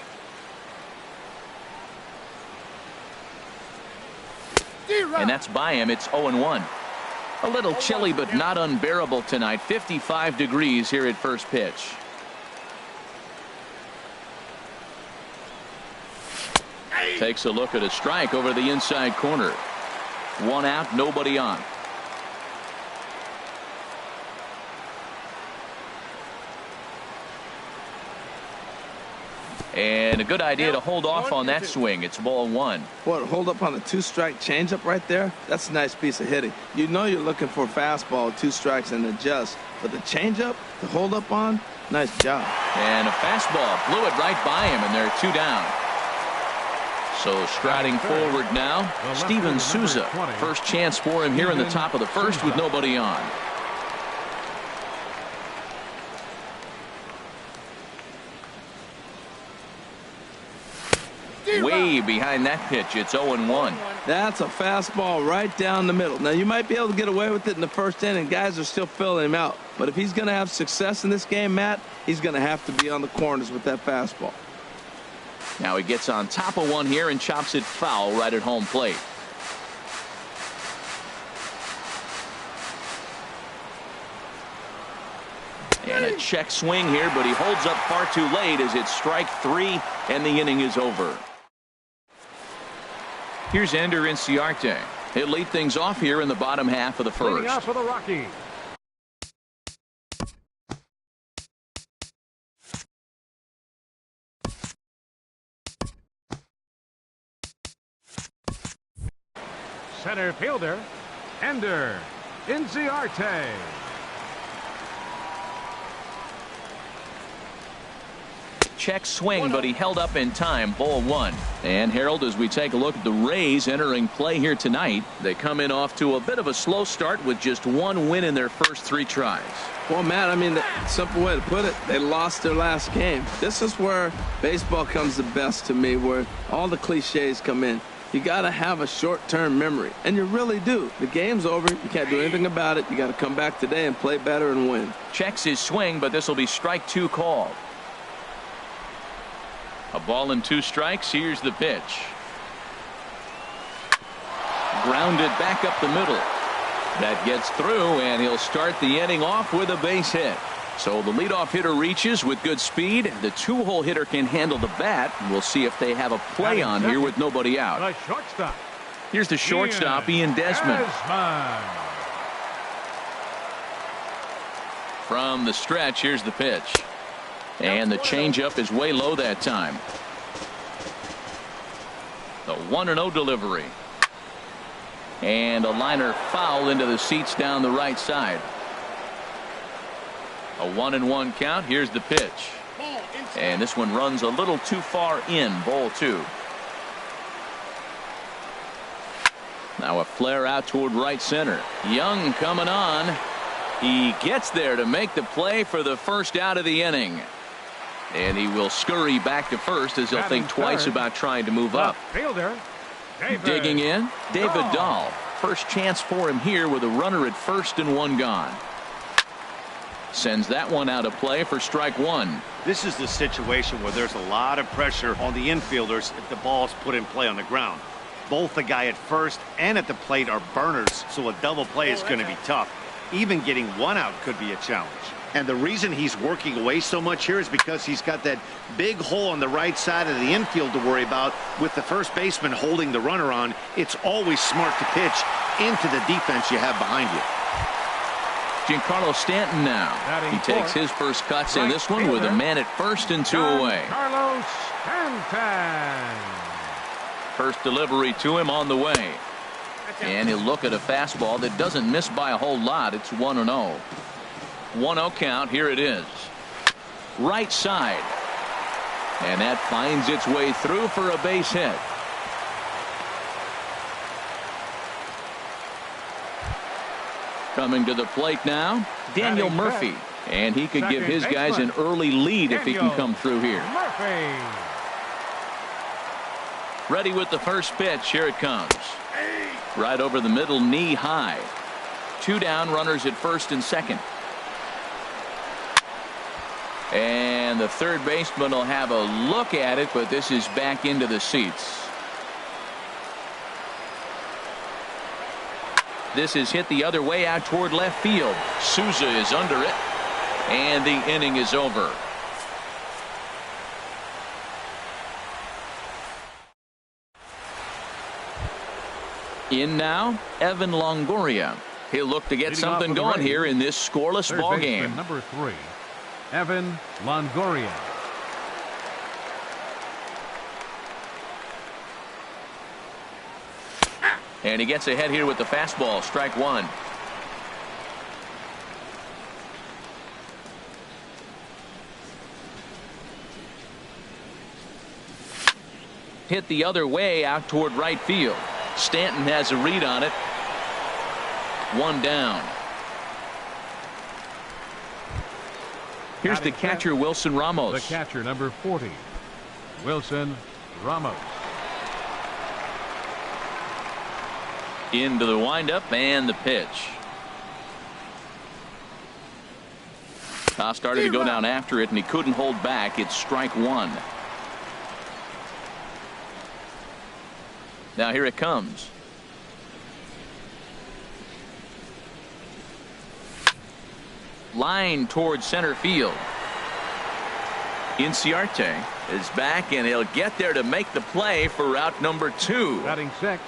And that's by him. It's 0-1. A little chilly but not unbearable tonight. 55 degrees here at first pitch. Takes a look at a strike over the inside corner. One out, nobody on. And a good idea to hold off on that swing. It's ball one. What, hold up on a two-strike changeup right there? That's a nice piece of hitting. You know you're looking for a fastball, 2 strikes and adjust. But the changeup to hold up on, nice job. And a fastball blew it right by him, and they're 2 down. So striding forward now, Steven Souza. First chance for him here in the top of the first with nobody on. Way behind that pitch. It's 0-1. That's a fastball right down the middle. Now, you might be able to get away with it in the first inning. Guys are still filling him out. But if he's going to have success in this game, Matt, he's going to have to be on the corners with that fastball. Now he gets on top of one here and chops it foul right at home plate. And a check swing here, but he holds up far too late as it's strike 3 and the inning is over. Here's Ender Inciarte. He'll lead things off here in the bottom half of the first. Leading off for the Rockies. Center fielder, Ender Inciarte. Check swing, but he held up in time. Ball 1. And Harold, as we take a look at the Rays entering play here tonight, they come in off to a bit of a slow start with just 1 win in their first 3 tries. Well, Matt, I mean, the simple way to put it, they lost their last game. This is where baseball comes the best to me, where all the cliches come in. You got to have a short-term memory, and you really do. The game's over. You can't do anything about it. You got to come back today and play better and win. Checks his swing, but this will be strike 2 called. A ball and 2 strikes. Here's the pitch. Grounded back up the middle. That gets through, and he'll start the inning off with a base hit. So the leadoff hitter reaches with good speed. The 2-hole hitter can handle the bat. We'll see if they have a play on here with nobody out. The shortstop. Here's the shortstop, Ian Desmond. From the stretch, here's the pitch. And the changeup is way low that time. The 1-0 delivery. And a liner foul into the seats down the right side. A 1-1 count. Here's the pitch. And this one runs a little too far in. Ball 2. Now a flare out toward right center. Young coming on. He gets there to make the play for the first out of the inning. And he will scurry back to first as he'll think twice about trying to move up. Fielder, digging in, David Dahl. First chance for him here with a runner at first and 1 gone. Sends that one out of play for strike 1. This is the situation where there's a lot of pressure on the infielders if the ball's put in play on the ground. Both the guy at first and at the plate are burners, so a double play is going to be tough. Even getting one out could be a challenge. And the reason he's working away so much here is because he's got that big hole on the right side of the infield to worry about. With the first baseman holding the runner on, it's always smart to pitch into the defense you have behind you. Giancarlo Stanton now. He takes his first cuts in this one with a man at first and 2 away. Giancarlo Stanton. First delivery to him on the way. And he'll look at a fastball that doesn't miss by a whole lot. It's 1-0. 1-0 count. Here it is. Right side. And that finds its way through for a base hit. Coming to the plate now, Daniel Murphy. And he could give his guys an early lead if he can come through here. Ready with the first pitch. Here it comes. Right over the middle, knee high. 2 down, runners at first and second. And the third baseman will have a look at it, but this is back into the seats. This is hit the other way out toward left field. Souza is under it, and the inning is over. In now, Evan Longoria. He'll look to get something going here in this scoreless ball game. Number 3, Evan Longoria. And he gets ahead here with the fastball. Strike 1. Hit the other way out toward right field. Stanton has a read on it. 1 down. Here's the catcher, Wilson Ramos. The catcher, number 40, Wilson Ramos. Into the windup and the pitch. Started to go down after it, and he couldn't hold back. It's strike 1. Now here it comes. Line towards center field. Inciarte is back, and he'll get there to make the play for route number 2. Batting 6.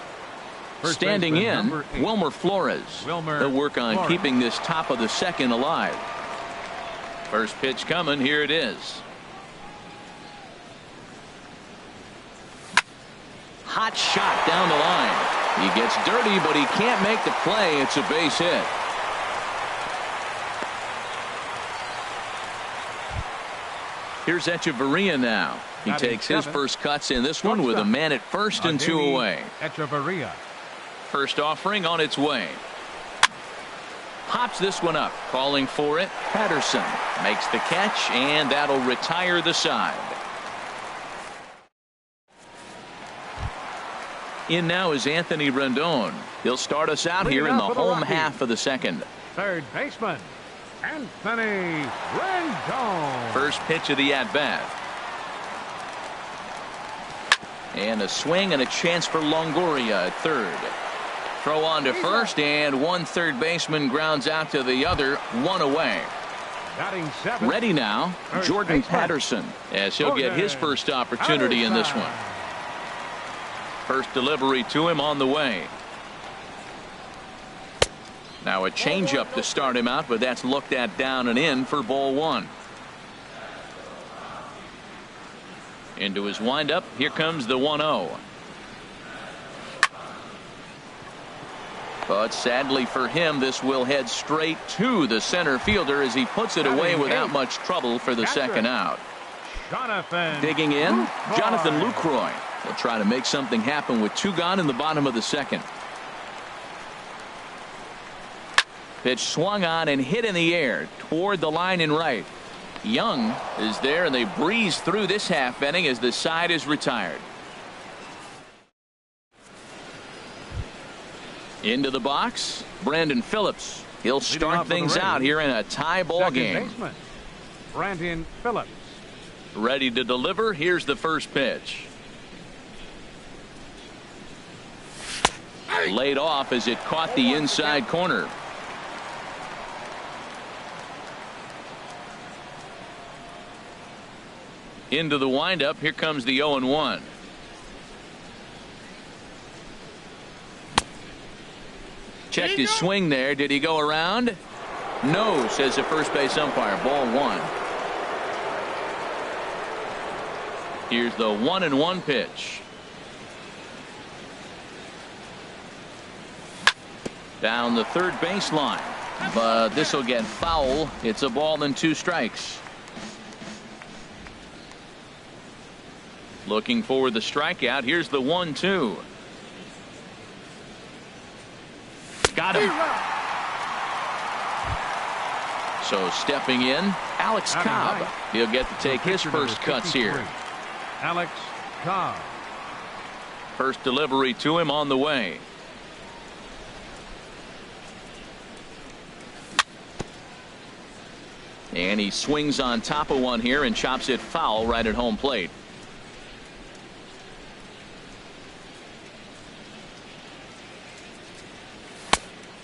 Standing in, Wilmer Flores. They'll work on keeping this top of the second alive. First pitch coming. Here it is. Hot shot down the line. He gets dirty, but he can't make the play. It's a base hit. Here's Echeverria now. He takes his first cuts in this one with a man at first and 2 away. Echeverria. First offering on its way. Pops this one up. Calling for it. Patterson makes the catch, and that'll retire the side. In now is Anthony Rendon. He'll start us out here in the home half of the second. Third baseman, Anthony Rendon. First pitch of the at-bat. And a swing and a chance for Longoria at third. Throw on to first, and one third baseman grounds out to the other. 1 away. Batting 7. Ready now, Jordan Patterson, as he'll get his first opportunity in this one. First delivery to him on the way. Now a changeup to start him out, but that's looked at down and in for ball 1. Into his windup. Here comes the 1-0. But sadly for him, this will head straight to the center fielder as he puts it away without much trouble for the second out. Digging in, Jonathan Lucroy. He'll try to make something happen with 2 gone in the bottom of the second. Pitch swung on and hit in the air toward the line and right. Young is there, and they breeze through this half inning as the side is retired. Into the box, Brandon Phillips. He'll start things out here in a tie ball game. Brandon Phillips. Ready to deliver. Here's the first pitch. Laid off as it caught the inside corner. Into the windup. Here comes the 0-1. Checked his swing there. Did he go around? No, says the first base umpire. Ball 1. Here's the 1-1 pitch. Down the third baseline. But this will get foul. It's a ball and 2 strikes. Looking for the strikeout. Here's the 1-2. Got him. So stepping in, Alex Cobb. He'll get to take his first cuts here. Alex Cobb. First delivery to him on the way. And he swings on top of one here and chops it foul right at home plate.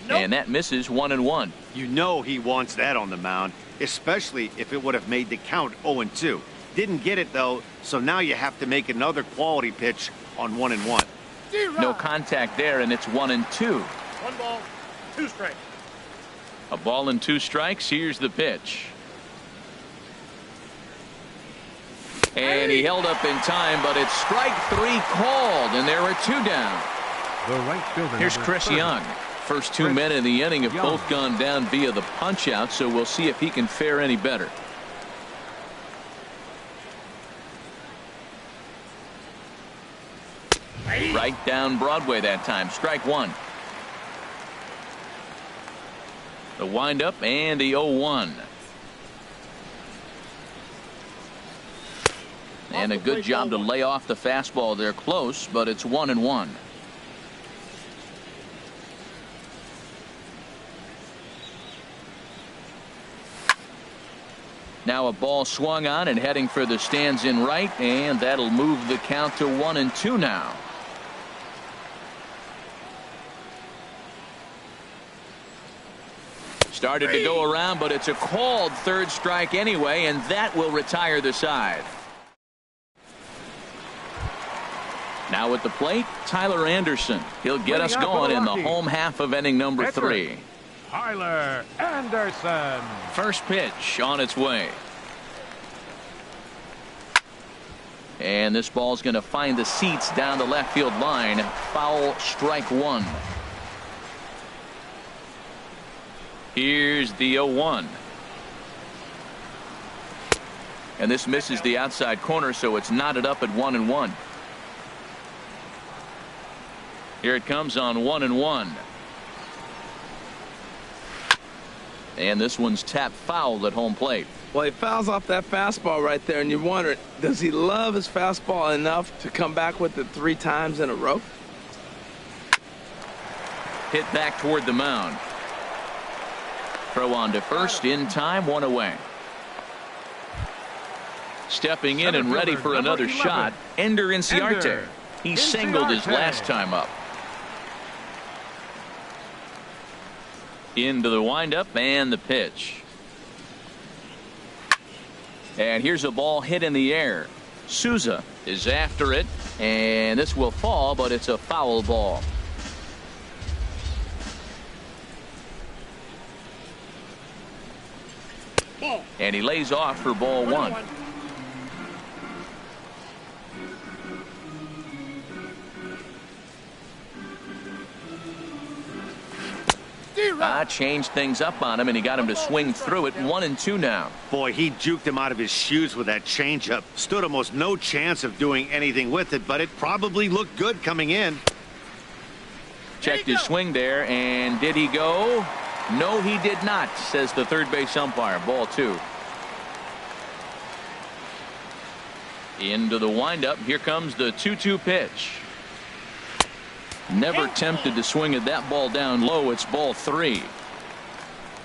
Nope. And that misses 1-1. You know he wants that on the mound, especially if it would have made the count 0-2. Didn't get it though, so now you have to make another quality pitch on 1-1. No contact there, and it's 1-2. 1 ball, 2 strikes. A ball and 2 strikes. Here's the pitch. And he held up in time, but it's strike 3 called, and there are 2 down. The right fielder. Here's Chris Young. First 2 men in the inning have both gone down via the punch out, so we'll see if he can fare any better. Right down Broadway that time. Strike 1. The windup and the 0-1. And a good job to lay off the fastball there close, but it's 1-1. Now a ball swung on and heading for the stands in right, and that'll move the count to 1-2 now. Started to go around, but it's a called third strike anyway, and that will retire the side. Now at the plate, Tyler Anderson. He'll get us going in the home half of inning number 3. Tyler Anderson. First pitch on its way. And this ball's going to find the seats down the left field line. Foul, strike 1. Here's the 0-1. And this misses the outside corner, so it's knotted up at 1-1. Here it comes on 1-1. And this one's tapped foul at home plate. Well, he fouls off that fastball right there, and you wonder, does he love his fastball enough to come back with it 3 times in a row? Hit back toward the mound. Throw on to first in time, 1 away. Stepping in and ready for another shot, Ender Inciarte. He singled his last time up. Into the windup and the pitch. And here's a ball hit in the air. Souza is after it, and this will fall, but it's a foul ball. And he lays off for ball 1. Changed things up on him, and he got him to swing through it. 1-2 now. Boy, he juked him out of his shoes with that changeup. Stood almost no chance of doing anything with it, but it probably looked good coming in. Checked his swing there, and did he go? No, he did not, says the third base umpire. Ball 2. Into the windup. Here comes the 2-2 pitch. Never tempted to swing at that ball down low. It's ball 3.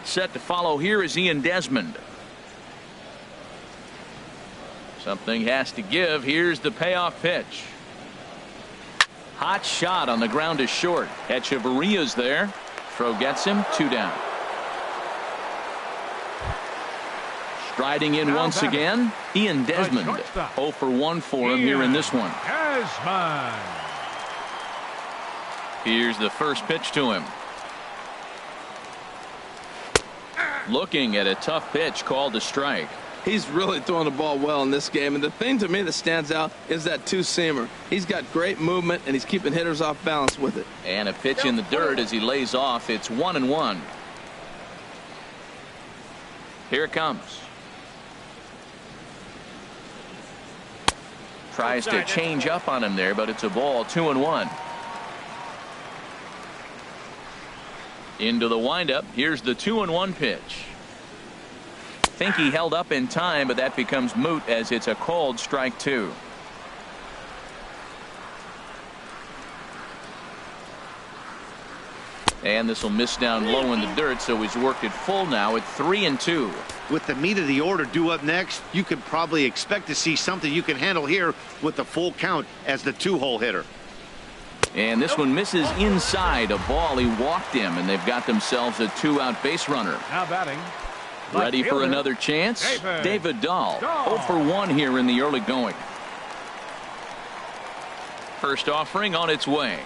Set to follow here is Ian Desmond. Something has to give. Here's the payoff pitch. Hot shot on the ground to short. Echeverria's there. Throw gets him. 2 down. Riding in once again, Ian Desmond. 0 for 1 for him here in this one. Desmond. Here's the first pitch to him. Looking at a tough pitch called a strike. He's really throwing the ball well in this game, and the thing to me that stands out is that two-seamer. He's got great movement, and he's keeping hitters off balance with it. And a pitch in the dirt as he lays off. It's 1-1. Here it comes. Tries to change up on him there, but it's a ball. 2-1. Into the windup. Here's the 2-1 pitch. Think he held up in time, but that becomes moot as it's a called strike 2. And this will miss down low in the dirt, so he's worked it full now at 3-2. With the meat of the order due up next, you could probably expect to see something you can handle here with the full count as the 2-hole hitter. And this one misses inside a ball. He walked him, and they've got themselves a 2-out base runner. Now batting. Ready for another chance? David Dahl. 0 for 1 here in the early going. First offering on its way.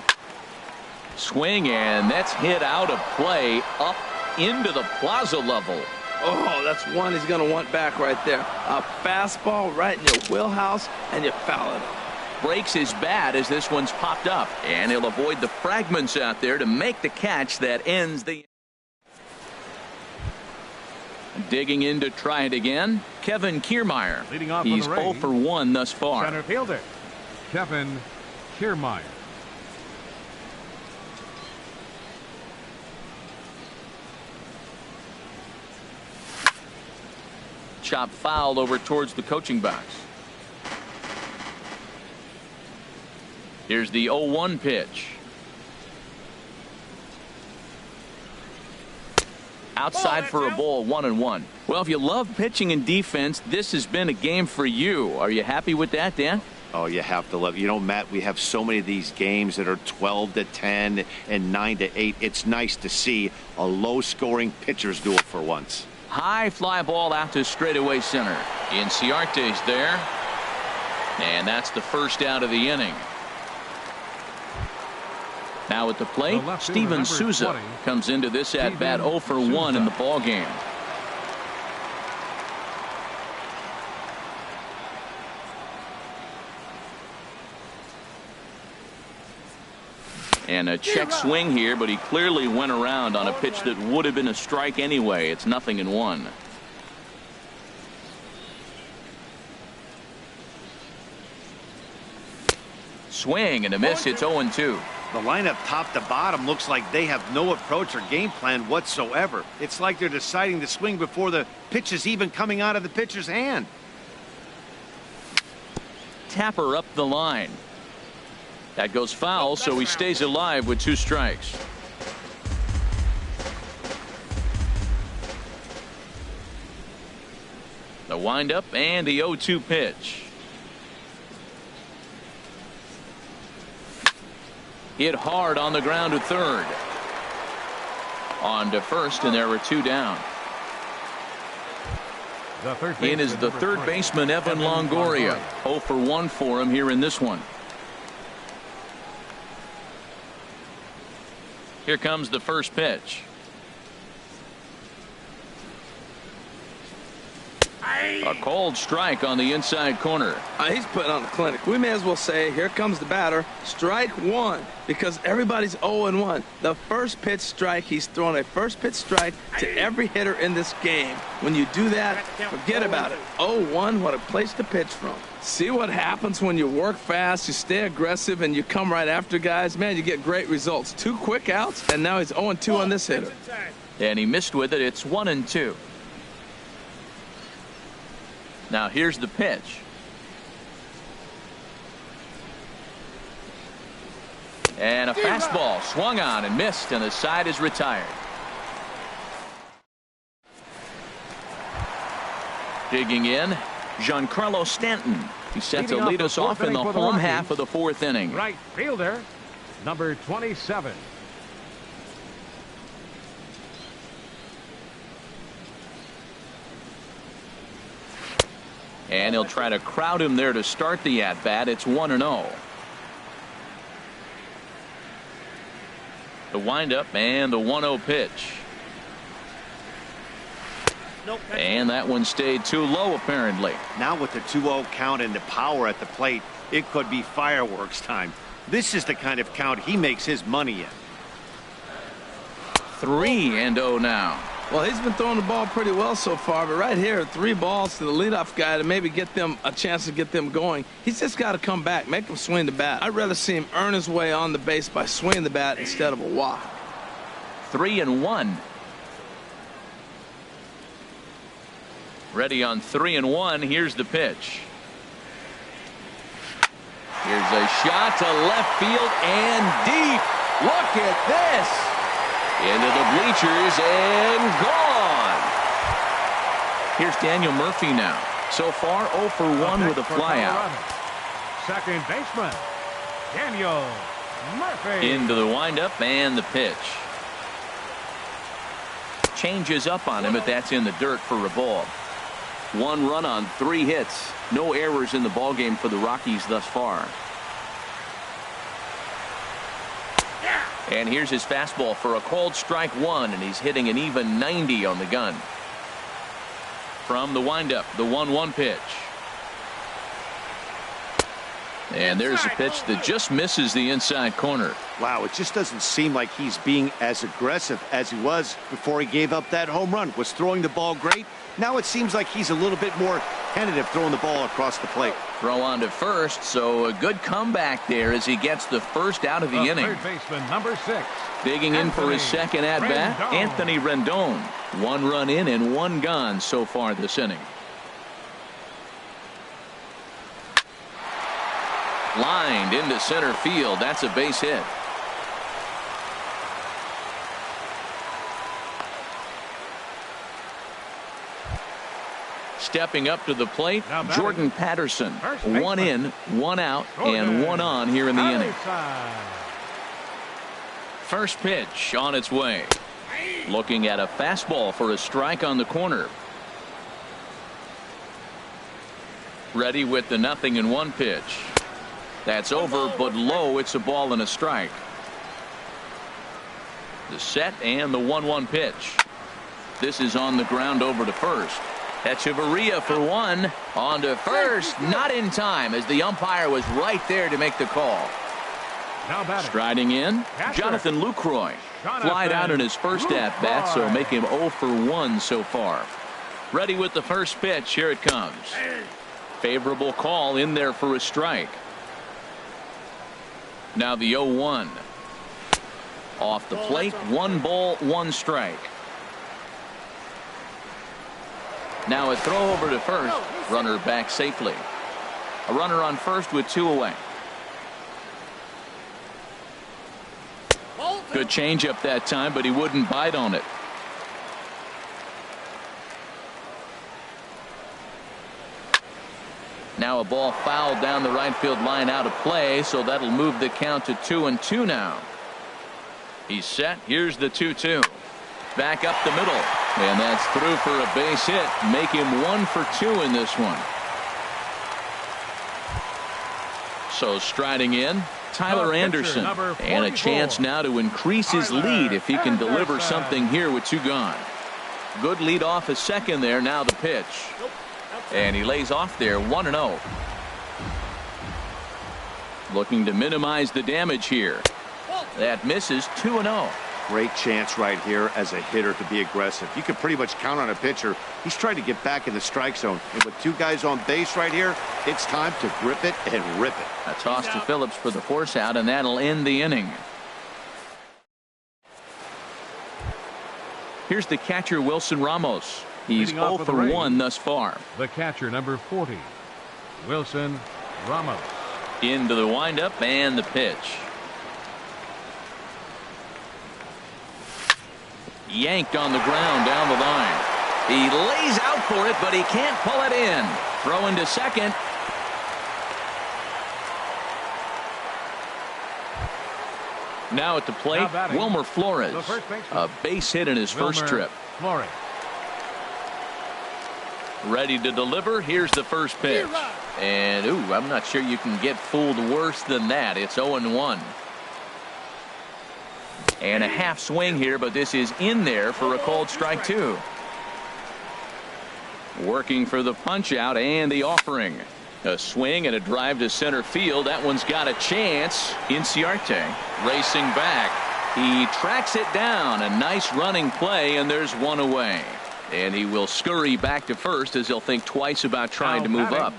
Swing, and that's hit out of play up into the plaza level. Oh, that's one he's going to want back right there. A fastball right in your wheelhouse, and you foul it. Breaks his bat as this one's popped up, and he'll avoid the fragments out there to make the catch that ends the. Digging in to try it again, Kevin Kiermaier. Leading off He's on the 0 for 1 thus far. Center fielder Kevin Kiermaier. Chop foul over towards the coaching box. Here's the 0-1 pitch. Outside for a ball. 1-1. Well, if you love pitching and defense, this has been a game for you. Are you happy with that, Dan? Oh, you have to love. You know, Matt, we have so many of these games that are 12-10 and 9-8. It's nice to see a low-scoring pitcher's duel for once. High fly ball out to straightaway center. Inciarte's there. And that's the first out of the inning. Now at the plate, Steven Souza comes into this at bat 0 for 1 in the ball game. And a check swing here, but he clearly went around on a pitch that would have been a strike anyway. It's 0-1. Swing and a miss. It's 0-2. The lineup top to bottom looks like they have no approach or game plan whatsoever. It's like they're deciding to swing before the pitch is even coming out of the pitcher's hand. Tapper up the line. That goes foul, so he stays alive with 2 strikes. The windup and the 0-2 pitch. Hit hard on the ground to third. On to first, and there were 2 down. In is the third baseman, Evan Longoria. 0 for 1 for him here in this one. Here comes the first pitch. A cold strike on the inside corner. He's putting on the clinic. We may as well say, here comes the batter. Strike 1, because everybody's 0-1. The first pitch strike, he's throwing a first pitch strike to every hitter in this game. When you do that, forget about it. 0-1, what a place to pitch from. See what happens when you work fast, you stay aggressive, and you come right after guys. Man, you get great results. 2 quick outs, and now he's 0-2 on this hitter. And he missed with it. It's 1-2. Now here's the pitch. And a fastball swung on and missed, and the side is retired. Digging in, Giancarlo Stanton. He set to lead us off in the home half of the 4th inning. Right fielder, number 27. And he'll try to crowd him there to start the at-bat. It's 1-0. The windup and the 1-0 pitch. And that one stayed too low, apparently. Now with the 2-0 count and the power at the plate, it could be fireworks time. This is the kind of count he makes his money in. 3-0 now. Well, he's been throwing the ball pretty well so far, but right here, 3 balls to the leadoff guy to maybe get them a chance to get them going. He's just got to come back, make him swing the bat. I'd rather see him earn his way on the base by swinging the bat instead of a walk. 3-1. Ready on 3-1. Here's the pitch. Here's a shot to left field and deep. Look at this. Into the bleachers and gone. Here's Daniel Murphy now. So far 0 for 1 with a flyout. Second baseman, Daniel Murphy. Into the windup and the pitch. Changes up on him, but that's in the dirt for a ball. 1 run on 3 hits. No errors in the ballgame for the Rockies thus far. And here's his fastball for a called strike 1, and he's hitting an even 90 on the gun. From the windup, the 1-1 pitch. And there's a pitch that just misses the inside corner. Wow, it just doesn't seem like he's being as aggressive as he was before he gave up that home run. Was throwing the ball great. Now it seems like he's a little bit more tentative throwing the ball across the plate. Throw on to first, so a good comeback there as he gets the first out of the inning. Third baseman, number 6. Digging in for his second at-bat, Anthony Rendon. 1 run in and 1 gone so far this inning. Lined into center field. That's a base hit. Stepping up to the plate, Jordan Patterson. 1 in, 1 out, and 1 on here in the inning. First pitch on its way. Looking at a fastball for a strike on the corner. Ready with the 0-1 pitch. That's over, but low. It's a ball and a strike. The set and the 1-1 pitch. This is on the ground over to first. Echeverria for 1. On to first. Not in time as the umpire was right there to make the call. Striding in, Jonathan Lucroy. Flied out in his first at-bat, so make him 0 for 1 so far. Ready with the first pitch. Here it comes. Favorable call in there for a strike. Now the 0-1. Off the plate, 1 ball, 1 strike. Now a throw over to first. Runner back safely. A runner on first with 2 away. Good changeup that time, but he wouldn't bite on it. Now a ball fouled down the right field line out of play, so that'll move the count to 2-2 now. He's set. Here's the 2-2. Back up the middle. And that's through for a base hit. Make him 1 for 2 in this one. So striding in, Tyler Anderson. And a chance now to increase his lead if he can deliver something here with 2 gone. Good lead off a second there. Now the pitch. And he lays off there 1-0. Looking to minimize the damage here. That misses 2-0. Great chance right here as a hitter to be aggressive. You can pretty much count on a pitcher. He's trying to get back in the strike zone. And with 2 guys on base right here, it's time to grip it and rip it. A toss to Phillips for the force out, and that'll end the inning. Here's the catcher, Wilson Ramos. He's 0 for 1 thus far. The catcher, number 40, Wilson Ramos. Into the windup and the pitch. Yanked on the ground down the line. He lays out for it, but he can't pull it in. Throw into second. Now at the plate, Wilmer Flores. A base hit in his first trip. Flores. Ready to deliver. Here's the first pitch. And, I'm not sure you can get fooled worse than that. It's 0-1. And a half swing here, but this is in there for a called strike 2. Working for the punch out and the offering. A swing and a drive to center field. That one's got a chance. Inciarte racing back. He tracks it down. A nice running play, and there's one away. And he will scurry back to first as he'll think twice about trying to move up.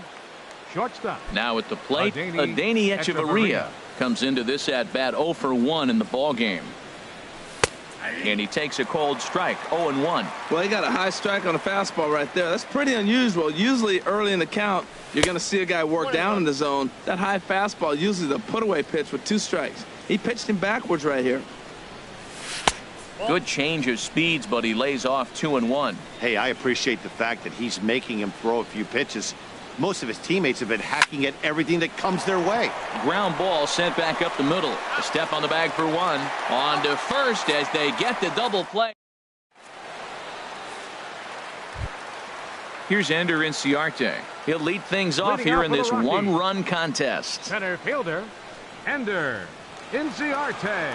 Shortstop. Now at the plate, Adeiny Echeverria comes into this at bat 0 for 1 in the ball game. And he takes a cold strike, 0-1. Well, he got a high strike on a fastball right there. That's pretty unusual. Usually early in the count, you're going to see a guy work down in the zone. That high fastball, usually the put-away pitch with 2 strikes. He pitched him backwards right here. Good change of speeds, but he lays off 2-1. Hey, I appreciate the fact that he's making him throw a few pitches. Most of his teammates have been hacking at everything that comes their way. Ground ball sent back up the middle. A step on the bag for 1. On to first as they get the double play. Here's Ender Inciarte. He'll lead things off here in this 1-run contest. Center fielder, Ender Inciarte.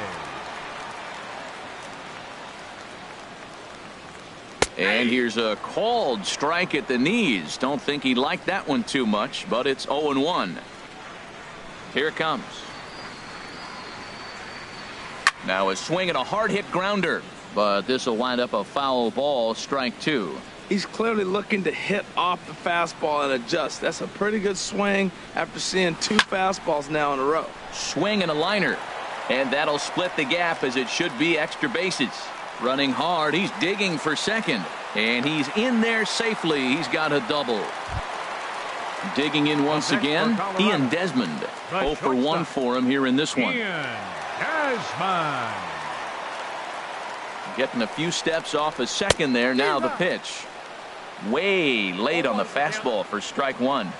And here's a called strike at the knees. Don't think he liked that one too much, but it's 0-1. Here it comes. Now a swing and a hard hit grounder, but this will wind up a foul ball, strike 2. He's clearly looking to hit off the fastball and adjust. That's a pretty good swing after seeing 2 fastballs now in a row. Swing and a liner, and that'll split the gap as it should be extra bases. Running hard, he's digging for second, and he's in there safely. He's got a double. Digging in once again, Ian Desmond. 0 for 1 for him here in this one. Ian Desmond. Getting a few steps off a second there. Now the pitch. Way late on the fastball for strike 1.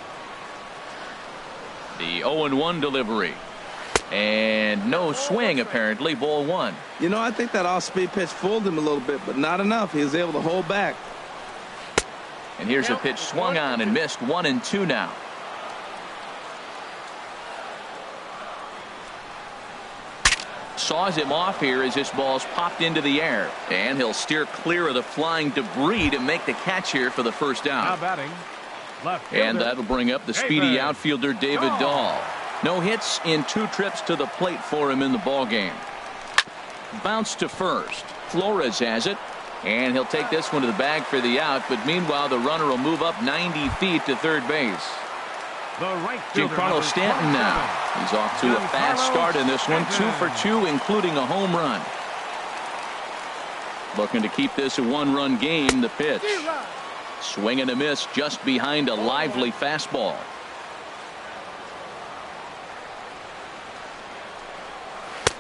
The 0-1 delivery. And no swing, apparently. Ball 1. You know, I think that off-speed pitch fooled him a little bit, but not enough. He was able to hold back. And here's a pitch swung on and missed. 1-2 now. Saws him off here as this ball's popped into the air. And he'll steer clear of the flying debris to make the catch here for the first Now out. batting, left fielder, And that'll bring up the speedy outfielder David Dahl. No hits in 2 trips to the plate for him in the ball game. Bounce to first. Flores has it, and he'll take this one to the bag for the out, but meanwhile the runner will move up 90 feet to third base. the right fielder, Giancarlo number Stanton 27. now. He's off to a fast start in this one. 2 for 2, including a home run. Looking to keep this a 1-run game. The pitch. Swing and a miss just behind a lively fastball.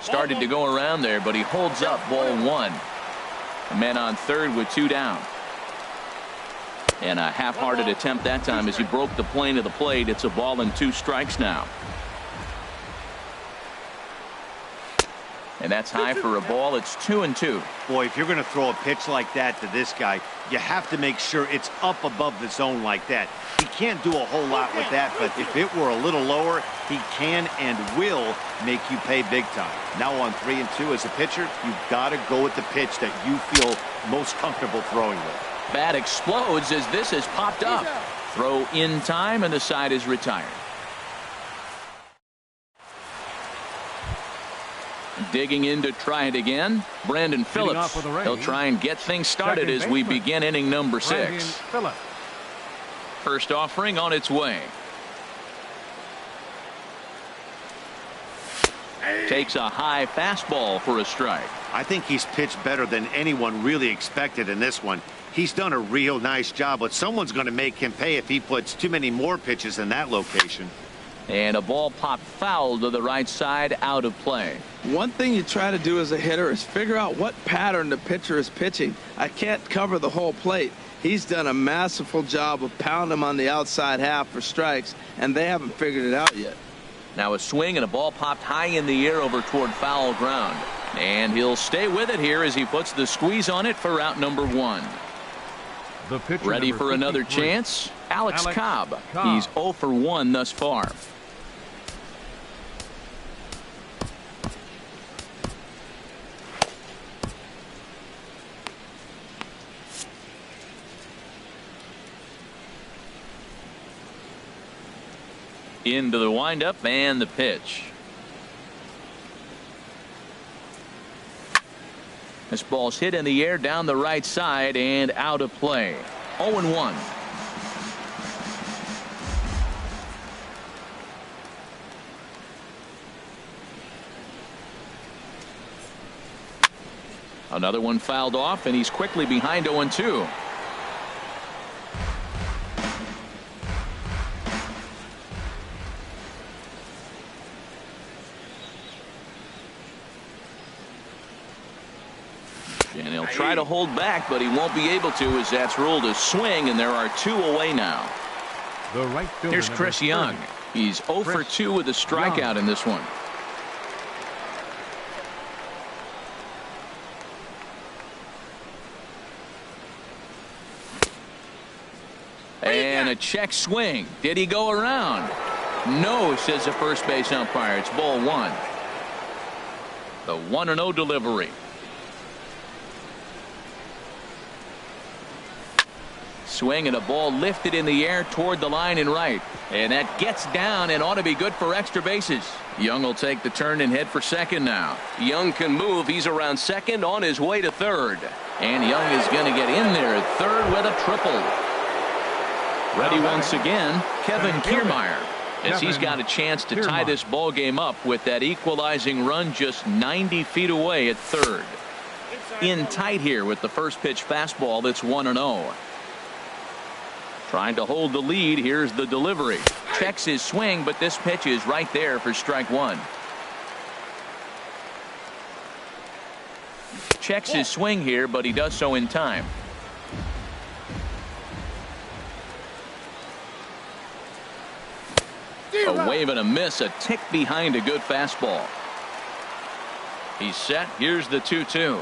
Started to go around there, but he holds up. Ball 1. A man on third with 2 down. And a half-hearted attempt that time as he broke the plane of the plate. It's a ball and 2 strikes now. And that's high for a ball. It's 2-2. Boy, if you're going to throw a pitch like that to this guy, you have to make sure it's up above the zone like that. He can't do a whole lot with that, but if it were a little lower, he can and will make you pay big time. Now on 3-2 as a pitcher, you've got to go with the pitch that you feel most comfortable throwing with. Bat explodes as this has popped up. Throw in time, and the side is retired. Digging in to try it again, Brandon Phillips. He'll try and get things started as we begin inning number 6. First offering on its way. Takes a high fastball for a strike. I think he's pitched better than anyone really expected in this one. He's done a real nice job, but someone's going to make him pay if he puts too many more pitches in that location. And a ball popped foul to the right side, out of play. One thing you try to do as a hitter is figure out what pattern the pitcher is pitching. I can't cover the whole plate. He's done a masterful job of pounding him on the outside half for strikes, and they haven't figured it out yet. Now a swing and a ball popped high in the air over toward foul ground. And he'll stay with it here as he puts the squeeze on it for out number 1. The pitcher, Ready number for another 53. chance? Alex Cobb. Cobb. He's 0 for 1 thus far. Into the windup and the pitch. This ball's hit in the air down the right side and out of play. 0-1. Another one fouled off, and he's quickly behind 0-2. And he'll try to hold back, but he won't be able to, as that's ruled a swing, and there are 2 away now. The right fielder, Here's number Chris 30. Young. He's 0 for 2 with a strikeout in this one. And a check swing. Did he go around? No, says the first base umpire. It's ball 1. The 1-0 delivery. Swing and a ball lifted in the air toward the line and right. And that gets down and ought to be good for extra bases. Young will take the turn and head for second now. Young can move. He's around second, on his way to third. And Young is going to get in there at third with a triple. Ready once again, Kevin Kiermaier, as he's got a chance to tie this ball game up with that equalizing run just 90 feet away at third. In tight here with the first pitch fastball that's 1-0. Trying to hold the lead. Here's the delivery. Checks his swing, but this pitch is right there for strike 1. Checks his swing here, but he does so in time. A wave and a miss, a tick behind a good fastball. He's set. Here's the 2-2.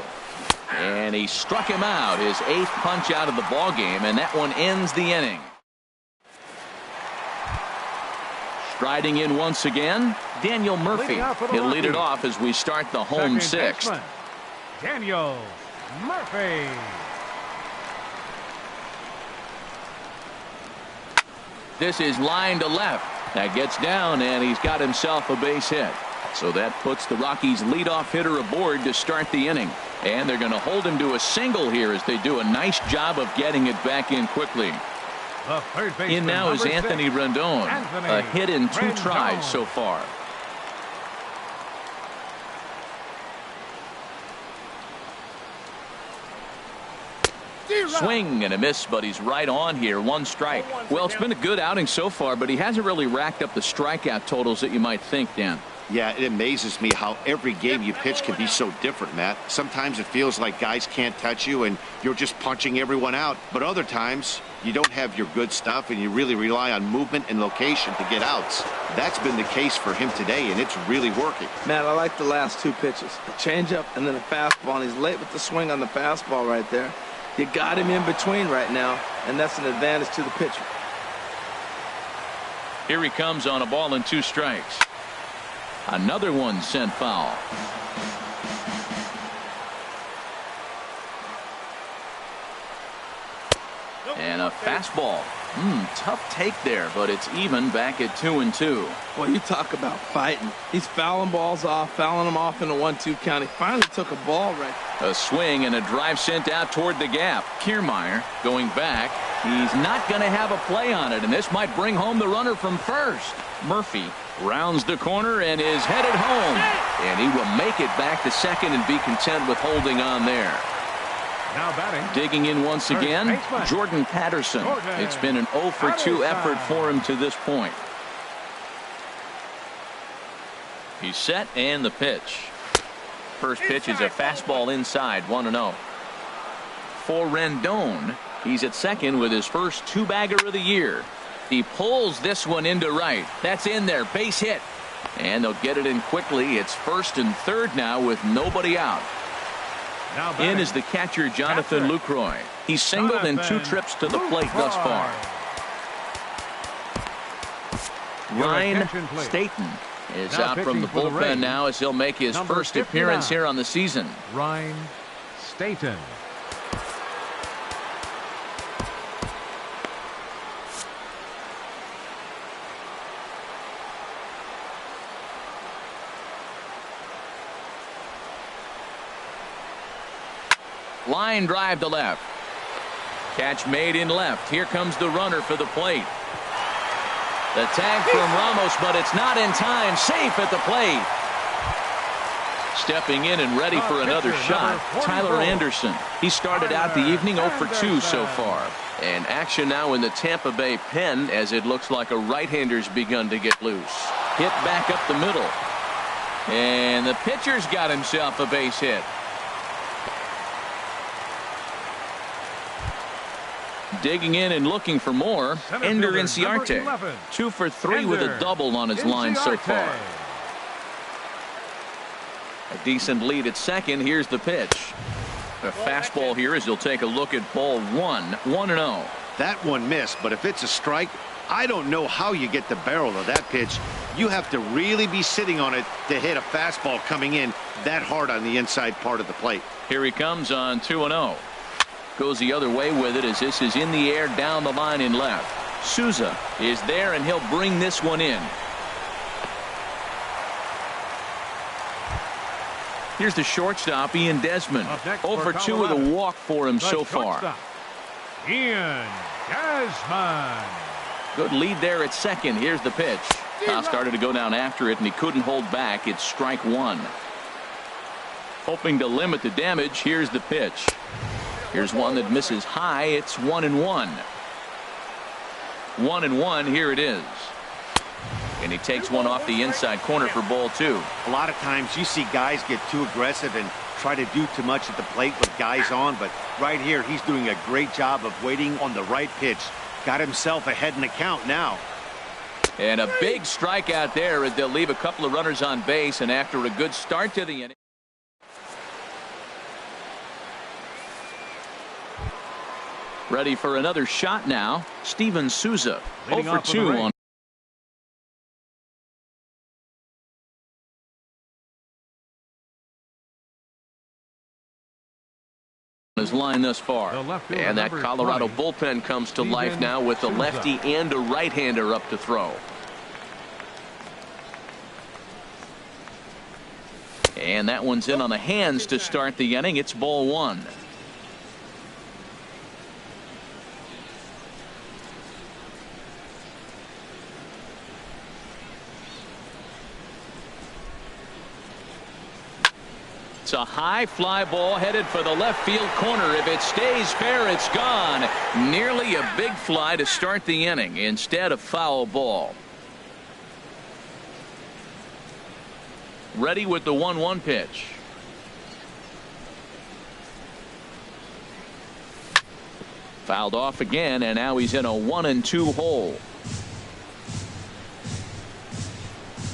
And he struck him out, his 8th punch out of the ball game, and that one ends the inning. Striding in once again, Daniel Murphy. He'll lead it off as we start the home 6th. Daniel Murphy. This is line to left. That gets down, and he's got himself a base hit. So that puts the Rockies' leadoff hitter aboard to start the inning. And they're going to hold him to a single here as they do a nice job of getting it back in quickly. In now is Anthony Rendon. A hit in 2 tries so far. Swing and a miss, but he's right on here. 1 strike. Well, it's been a good outing so far, but he hasn't really racked up the strikeout totals that you might think, Dan. Yeah, it amazes me how every game you pitch can be so different, Matt. Sometimes it feels like guys can't touch you and you're just punching everyone out. But other times you don't have your good stuff and you really rely on movement and location to get outs. That's been the case for him today, and it's really working. Matt, I like the last 2 pitches. A changeup and then a fastball, and he's late with the swing on the fastball right there. You got him in between right now, and that's an advantage to the pitcher. Here he comes on a ball and 2 strikes. Another one sent foul. And a fastball. Tough take there, but it's even back at 2-2. Boy, you talk about fighting. He's fouling balls off, fouling them off in a 1-2 count. He finally took a ball right. A swing and a drive sent out toward the gap. Kiermaier going back. He's not going to have a play on it, and this might bring home the runner from first. Murphy rounds the corner and is headed home. And he will make it back to second and be content with holding on there. Now batting. Digging in once again, Jordan Patterson. It's been an 0 for 2 effort for him to this point. He's set, and the pitch. First pitch is a fastball inside, 1-0. For Rendon, he's at second with his first 2-bagger of the year. He pulls this one into right. That's in there, base hit. And they'll get it in quickly. It's first and third now with nobody out. Now In batting, is the catcher, Jonathan Patrick. Lucroy. He's singled in 2 Jonathan trips to the plate thus far. Your Ryan attention, please. Staten is Now out from pitching the for the bullpen Rays, now as he'll make his number first 59. appearance here on the season. Ryan Staten. Line drive to left. Catch made in left. Here comes the runner for the plate. The tag from Ramos, but it's not in time. Safe at the plate. Stepping in and ready for another pitcher, shot, number 44. Tyler Anderson. He started out the evening 0 for 2 so Anderson. far. And action now in the Tampa Bay pen as it looks like a right-hander's begun to get loose. Hit back up the middle. And the pitcher's got himself a base hit. Digging in and looking for more, Center Ender fielder, Inciarte. number 11. 2 for 3 with a Ender double on his line so Inciarte. far. A decent lead at second. Here's the pitch. A fastball here as he'll take a look at ball 1. 1-0. That one missed, but if it's a strike, I don't know how you get the barrel of that pitch. You have to really be sitting on it to hit a fastball coming in that hard on the inside part of the plate. Here he comes on 2-0. Goes the other way with it as this is in the air down the line in left. Souza is there and he'll bring this one in. Here's the shortstop, Ian Desmond. Up next 0 for 2 with a Colorado, walk for him the so far. shortstop, Ian Desmond. Good lead there at second. Here's the pitch. Now started to go down after it and he couldn't hold back. It's strike 1. Hoping to limit the damage. Here's the pitch. Here's one that misses high. It's 1-1. 1-1. Here it is. And he takes one off the inside corner for ball 2. A lot of times you see guys get too aggressive and try to do too much at the plate with guys on, but right here he's doing a great job of waiting on the right pitch. Got himself ahead in the count now. And a big strikeout there as they'll leave a couple of runners on base, and after a good start to the inning. Ready for another shot now. Steven Souza. 0 Leading for off for the 2 Rays. on his line thus far. The left fielder, And that number Colorado 20, bullpen comes to Steven life now with a Souza. lefty and a right-hander up to throw. And that one's in on the hands to start the inning. It's ball 1. It's a high fly ball headed for the left field corner. If it stays fair, it's gone. Nearly a big fly to start the inning. Instead, a foul ball. Ready with the 1-1 pitch. Fouled off again, and now he's in a 1-2 hole.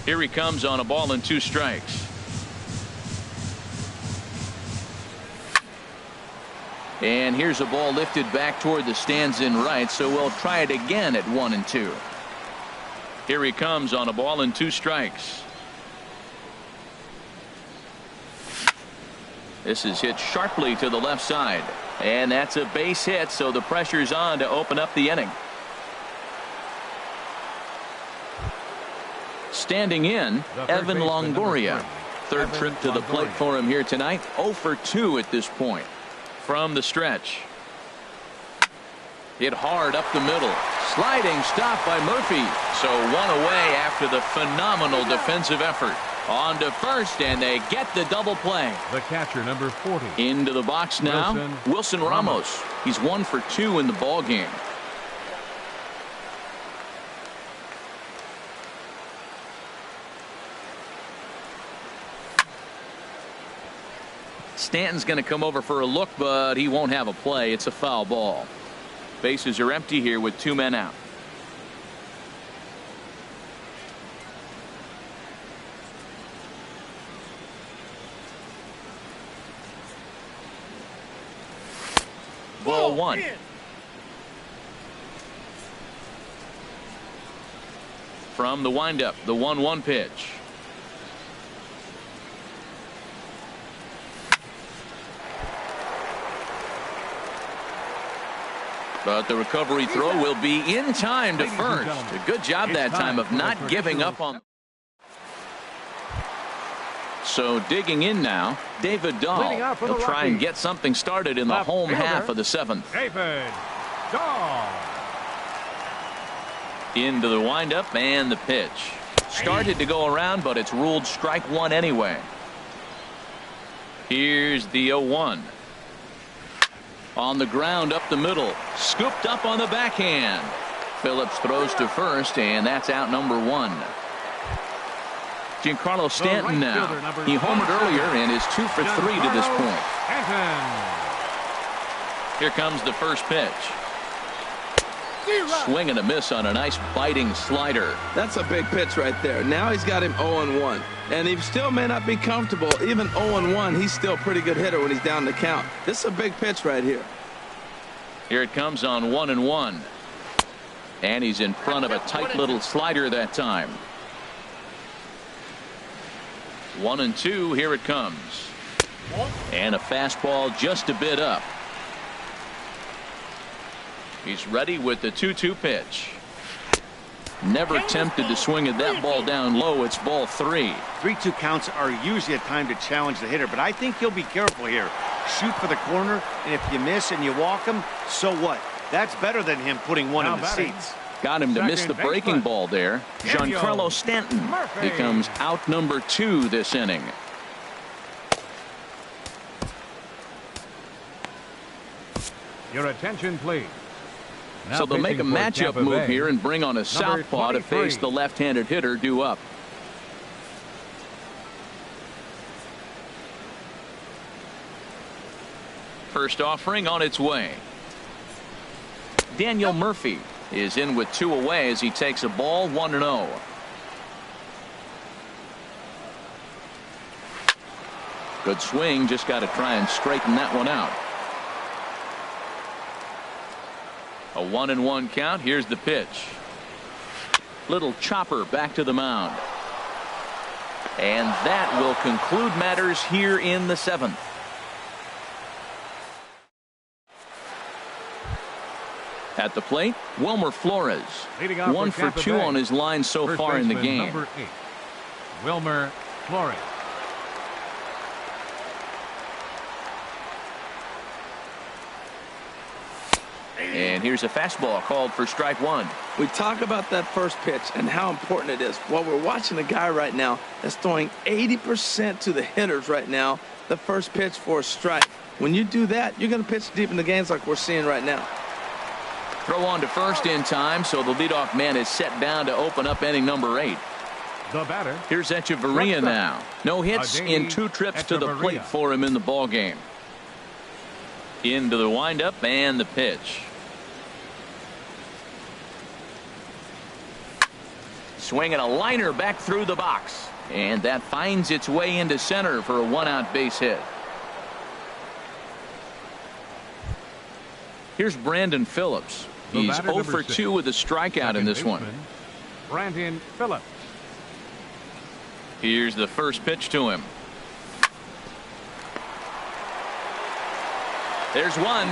Here he comes on a ball and 2 strikes. And here's a ball lifted back toward the stands in right, so we'll try it again at 1-2. Here he comes on a ball and 2 strikes. This is hit sharply to the left side, and that's a base hit, so the pressure's on to open up the inning. Standing in, Evan Longoria. Third trip to the plate for him here tonight. 0 for 2 at this point. From the stretch. Hit hard up the middle. Sliding stop by Murphy. So 1 away after the phenomenal defensive effort. On to first, and they get the double play. The catcher, number 40. Into the box now, Wilson Ramos. He's 1 for 2 in the ball game. Stanton's going to come over for a look, but he won't have a play. It's a foul ball. Bases are empty here with 2 men out. ball one. From the windup, the 1-1 pitch. But the recovery throw will be in time to first. A good job that time of not giving up on. So digging in now, David Dahl. He'll try and get something started in the home half of the 7th. David Dahl. Into the windup and the pitch. Started to go around, but it's ruled strike one anyway. Here's the 0-1. On the ground up the middle. Scooped up on the backhand. Phillips throws to first, and that's out number 1. Giancarlo Stanton now. He homered earlier and is 2 for 3 to this point. Here comes the first pitch. Swing and a miss on a nice biting slider. That's a big pitch right there. Now he's got him 0-1. And he still may not be comfortable. Even 0-1, he's still a pretty good hitter when he's down the count. This is a big pitch right here. Here it comes on 1-1. And he's in front of a tight little slider that time. 1-2. Here it comes. And a fastball just a bit up. He's ready with the 2-2 pitch. Never tempted to swing at that ball down low. It's ball 3. 3-2 counts are usually a time to challenge the hitter, but I think he'll be careful here. Shoot for the corner, and if you miss and you walk him, so what? That's better than him putting one in the seats. Got him to miss the breaking ball there. Giancarlo Stanton becomes out number 2 this inning. Your attention, please. Now so they'll make a matchup move here and bring on a southpaw to 23. face the left-handed hitter due up. First offering on its way. Daniel Murphy is in with 2 away as he takes a ball 1-0. Good swing, just got to try and straighten that one out. A 1-1 count. Here's the pitch. Little chopper back to the mound. And that will conclude matters here in the 7th. At the plate, Wilmer Flores. 1 for 2 on his line so First far in the game. Number 8, Wilmer Flores. And here's a fastball called for strike 1. We talk about that first pitch and how important it is. Well, we're watching a guy right now that's throwing 80% to the hitters right now. The first pitch for a strike. When you do that, you're going to pitch deep in the games like we're seeing right now. Throw on to first in time, so the leadoff man is set down to open up inning number 8. The batter. Here's Echeverria now. No hits in 2 trips to the plate for him in the ball game. Into the windup and the pitch. Swinging a liner back through the box. And that finds its way into center for a 1-out base hit. Here's Brandon Phillips. He's 0 for 2 with a strikeout in this one. Brandon Phillips. Here's the first pitch to him. There's one.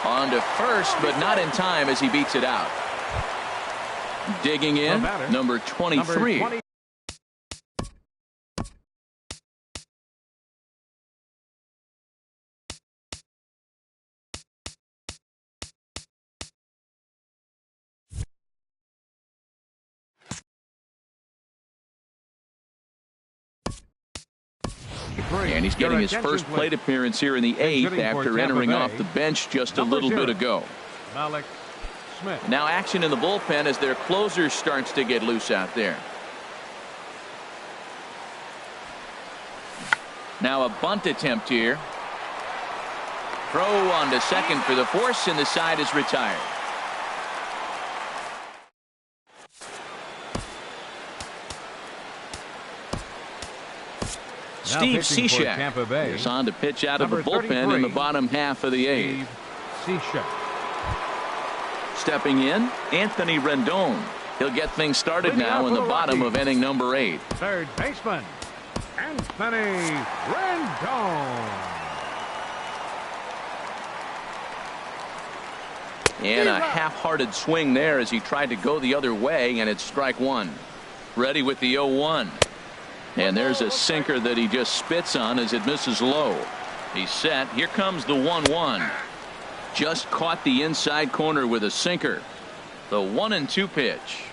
On to first, but not in time as he beats it out. Digging in, number 23. And he's getting his first plate appearance here in the 8th after entering off the bench just a little bit ago. Malik Smith. Now action in the bullpen as their closer starts to get loose out there. Now a bunt attempt here. Throw on to second for the force, and the side is retired. Steve Cishek is on to pitch out of the bullpen in the bottom half of the 8th. Cishek. Stepping in, Anthony Rendon. He'll get things started now in the bottom of inning number 8. Third baseman, Anthony Rendon. And a half-hearted swing there as he tried to go the other way, and it's strike one. Ready with the 0-1. And there's a sinker that he just spits on as it misses low. He's set. Here comes the 1-1. Just caught the inside corner with a sinker. The 1-2 pitch.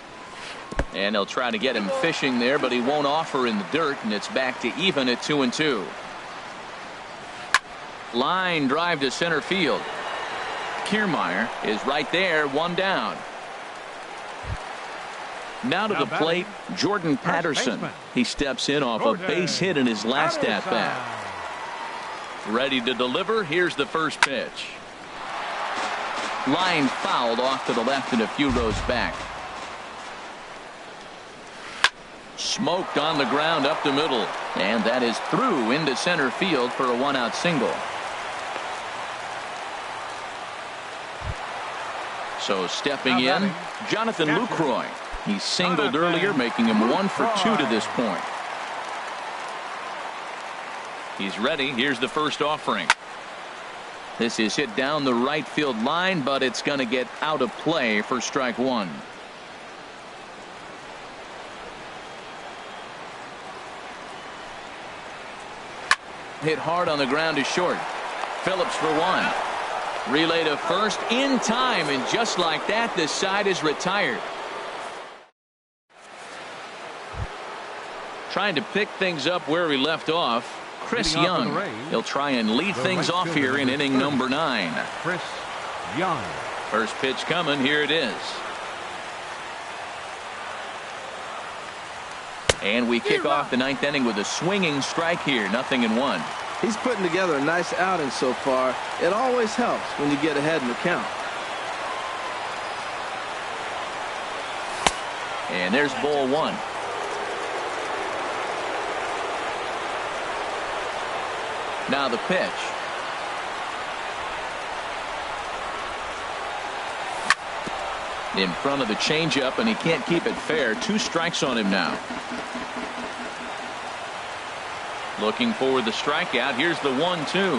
And they'll try to get him fishing there, but he won't offer in the dirt, and it's back to even at 2-2. Line drive to center field. Kiermaier is right there, one down. Now to the plate, Jordan Patterson. He steps in off a base hit in his last at-bat. Ready to deliver. Here's the first pitch. Line fouled off to the left and a few rows back. Smoked on the ground up the middle, and that is through into center field for a one-out single. So stepping in, Jonathan Lucroy. He singled earlier, making him 1 for 2 to this point. He's ready. Here's the first offering. This is hit down the right field line, but it's going to get out of play for strike one. Hit hard on the ground to short. Phillips for 1. Relay to first in time, and just like that, the side is retired. Trying to pick things up where we left off. Chris Young. He'll try and lead things off here in inning number 9. Chris Young. First pitch coming. Here it is. And we kick off the 9th inning with a swinging strike here. 0-1. He's putting together a nice outing so far. It always helps when you get ahead in the count. And there's ball 1. Now the pitch. In front of the changeup, and he can't keep it fair. 2 strikes on him now. Looking for the strikeout. Here's the 1-2.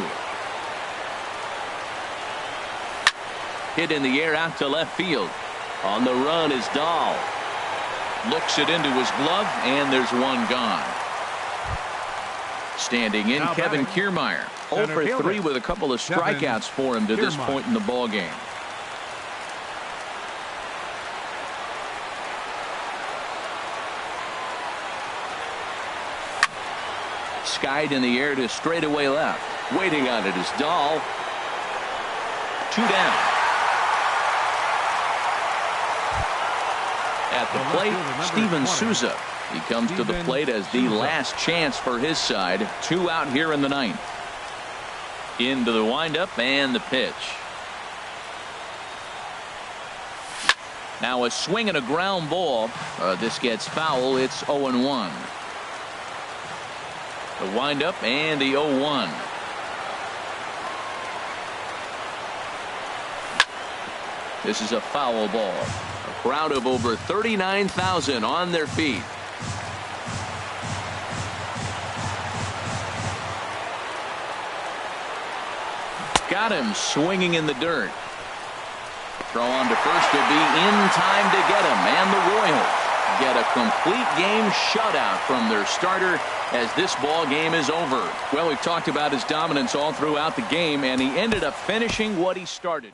Hit in the air out to left field. On the run is Dahl. Looks it into his glove, and there's one gone. Standing in, Kevin Kiermaier. 0 for 3 with a couple of strikeouts for him to this point in the ball game. Skied in the air to straightaway left. Waiting on it is Dahl. 2 down. At the plate, Steven Souza. He comes to the plate as the last chance for his side. 2 out here in the 9th. Into the windup and the pitch. Now a swing and a ground ball. This gets foul. It's 0-1. The windup and the 0-1. This is a foul ball. A crowd of over 39,000 on their feet. Got him swinging in the dirt. Throw on to first will be in time to get him. And the Royals get a complete game shutout from their starter as this ball game is over. Well, we've talked about his dominance all throughout the game, and he ended up finishing what he started.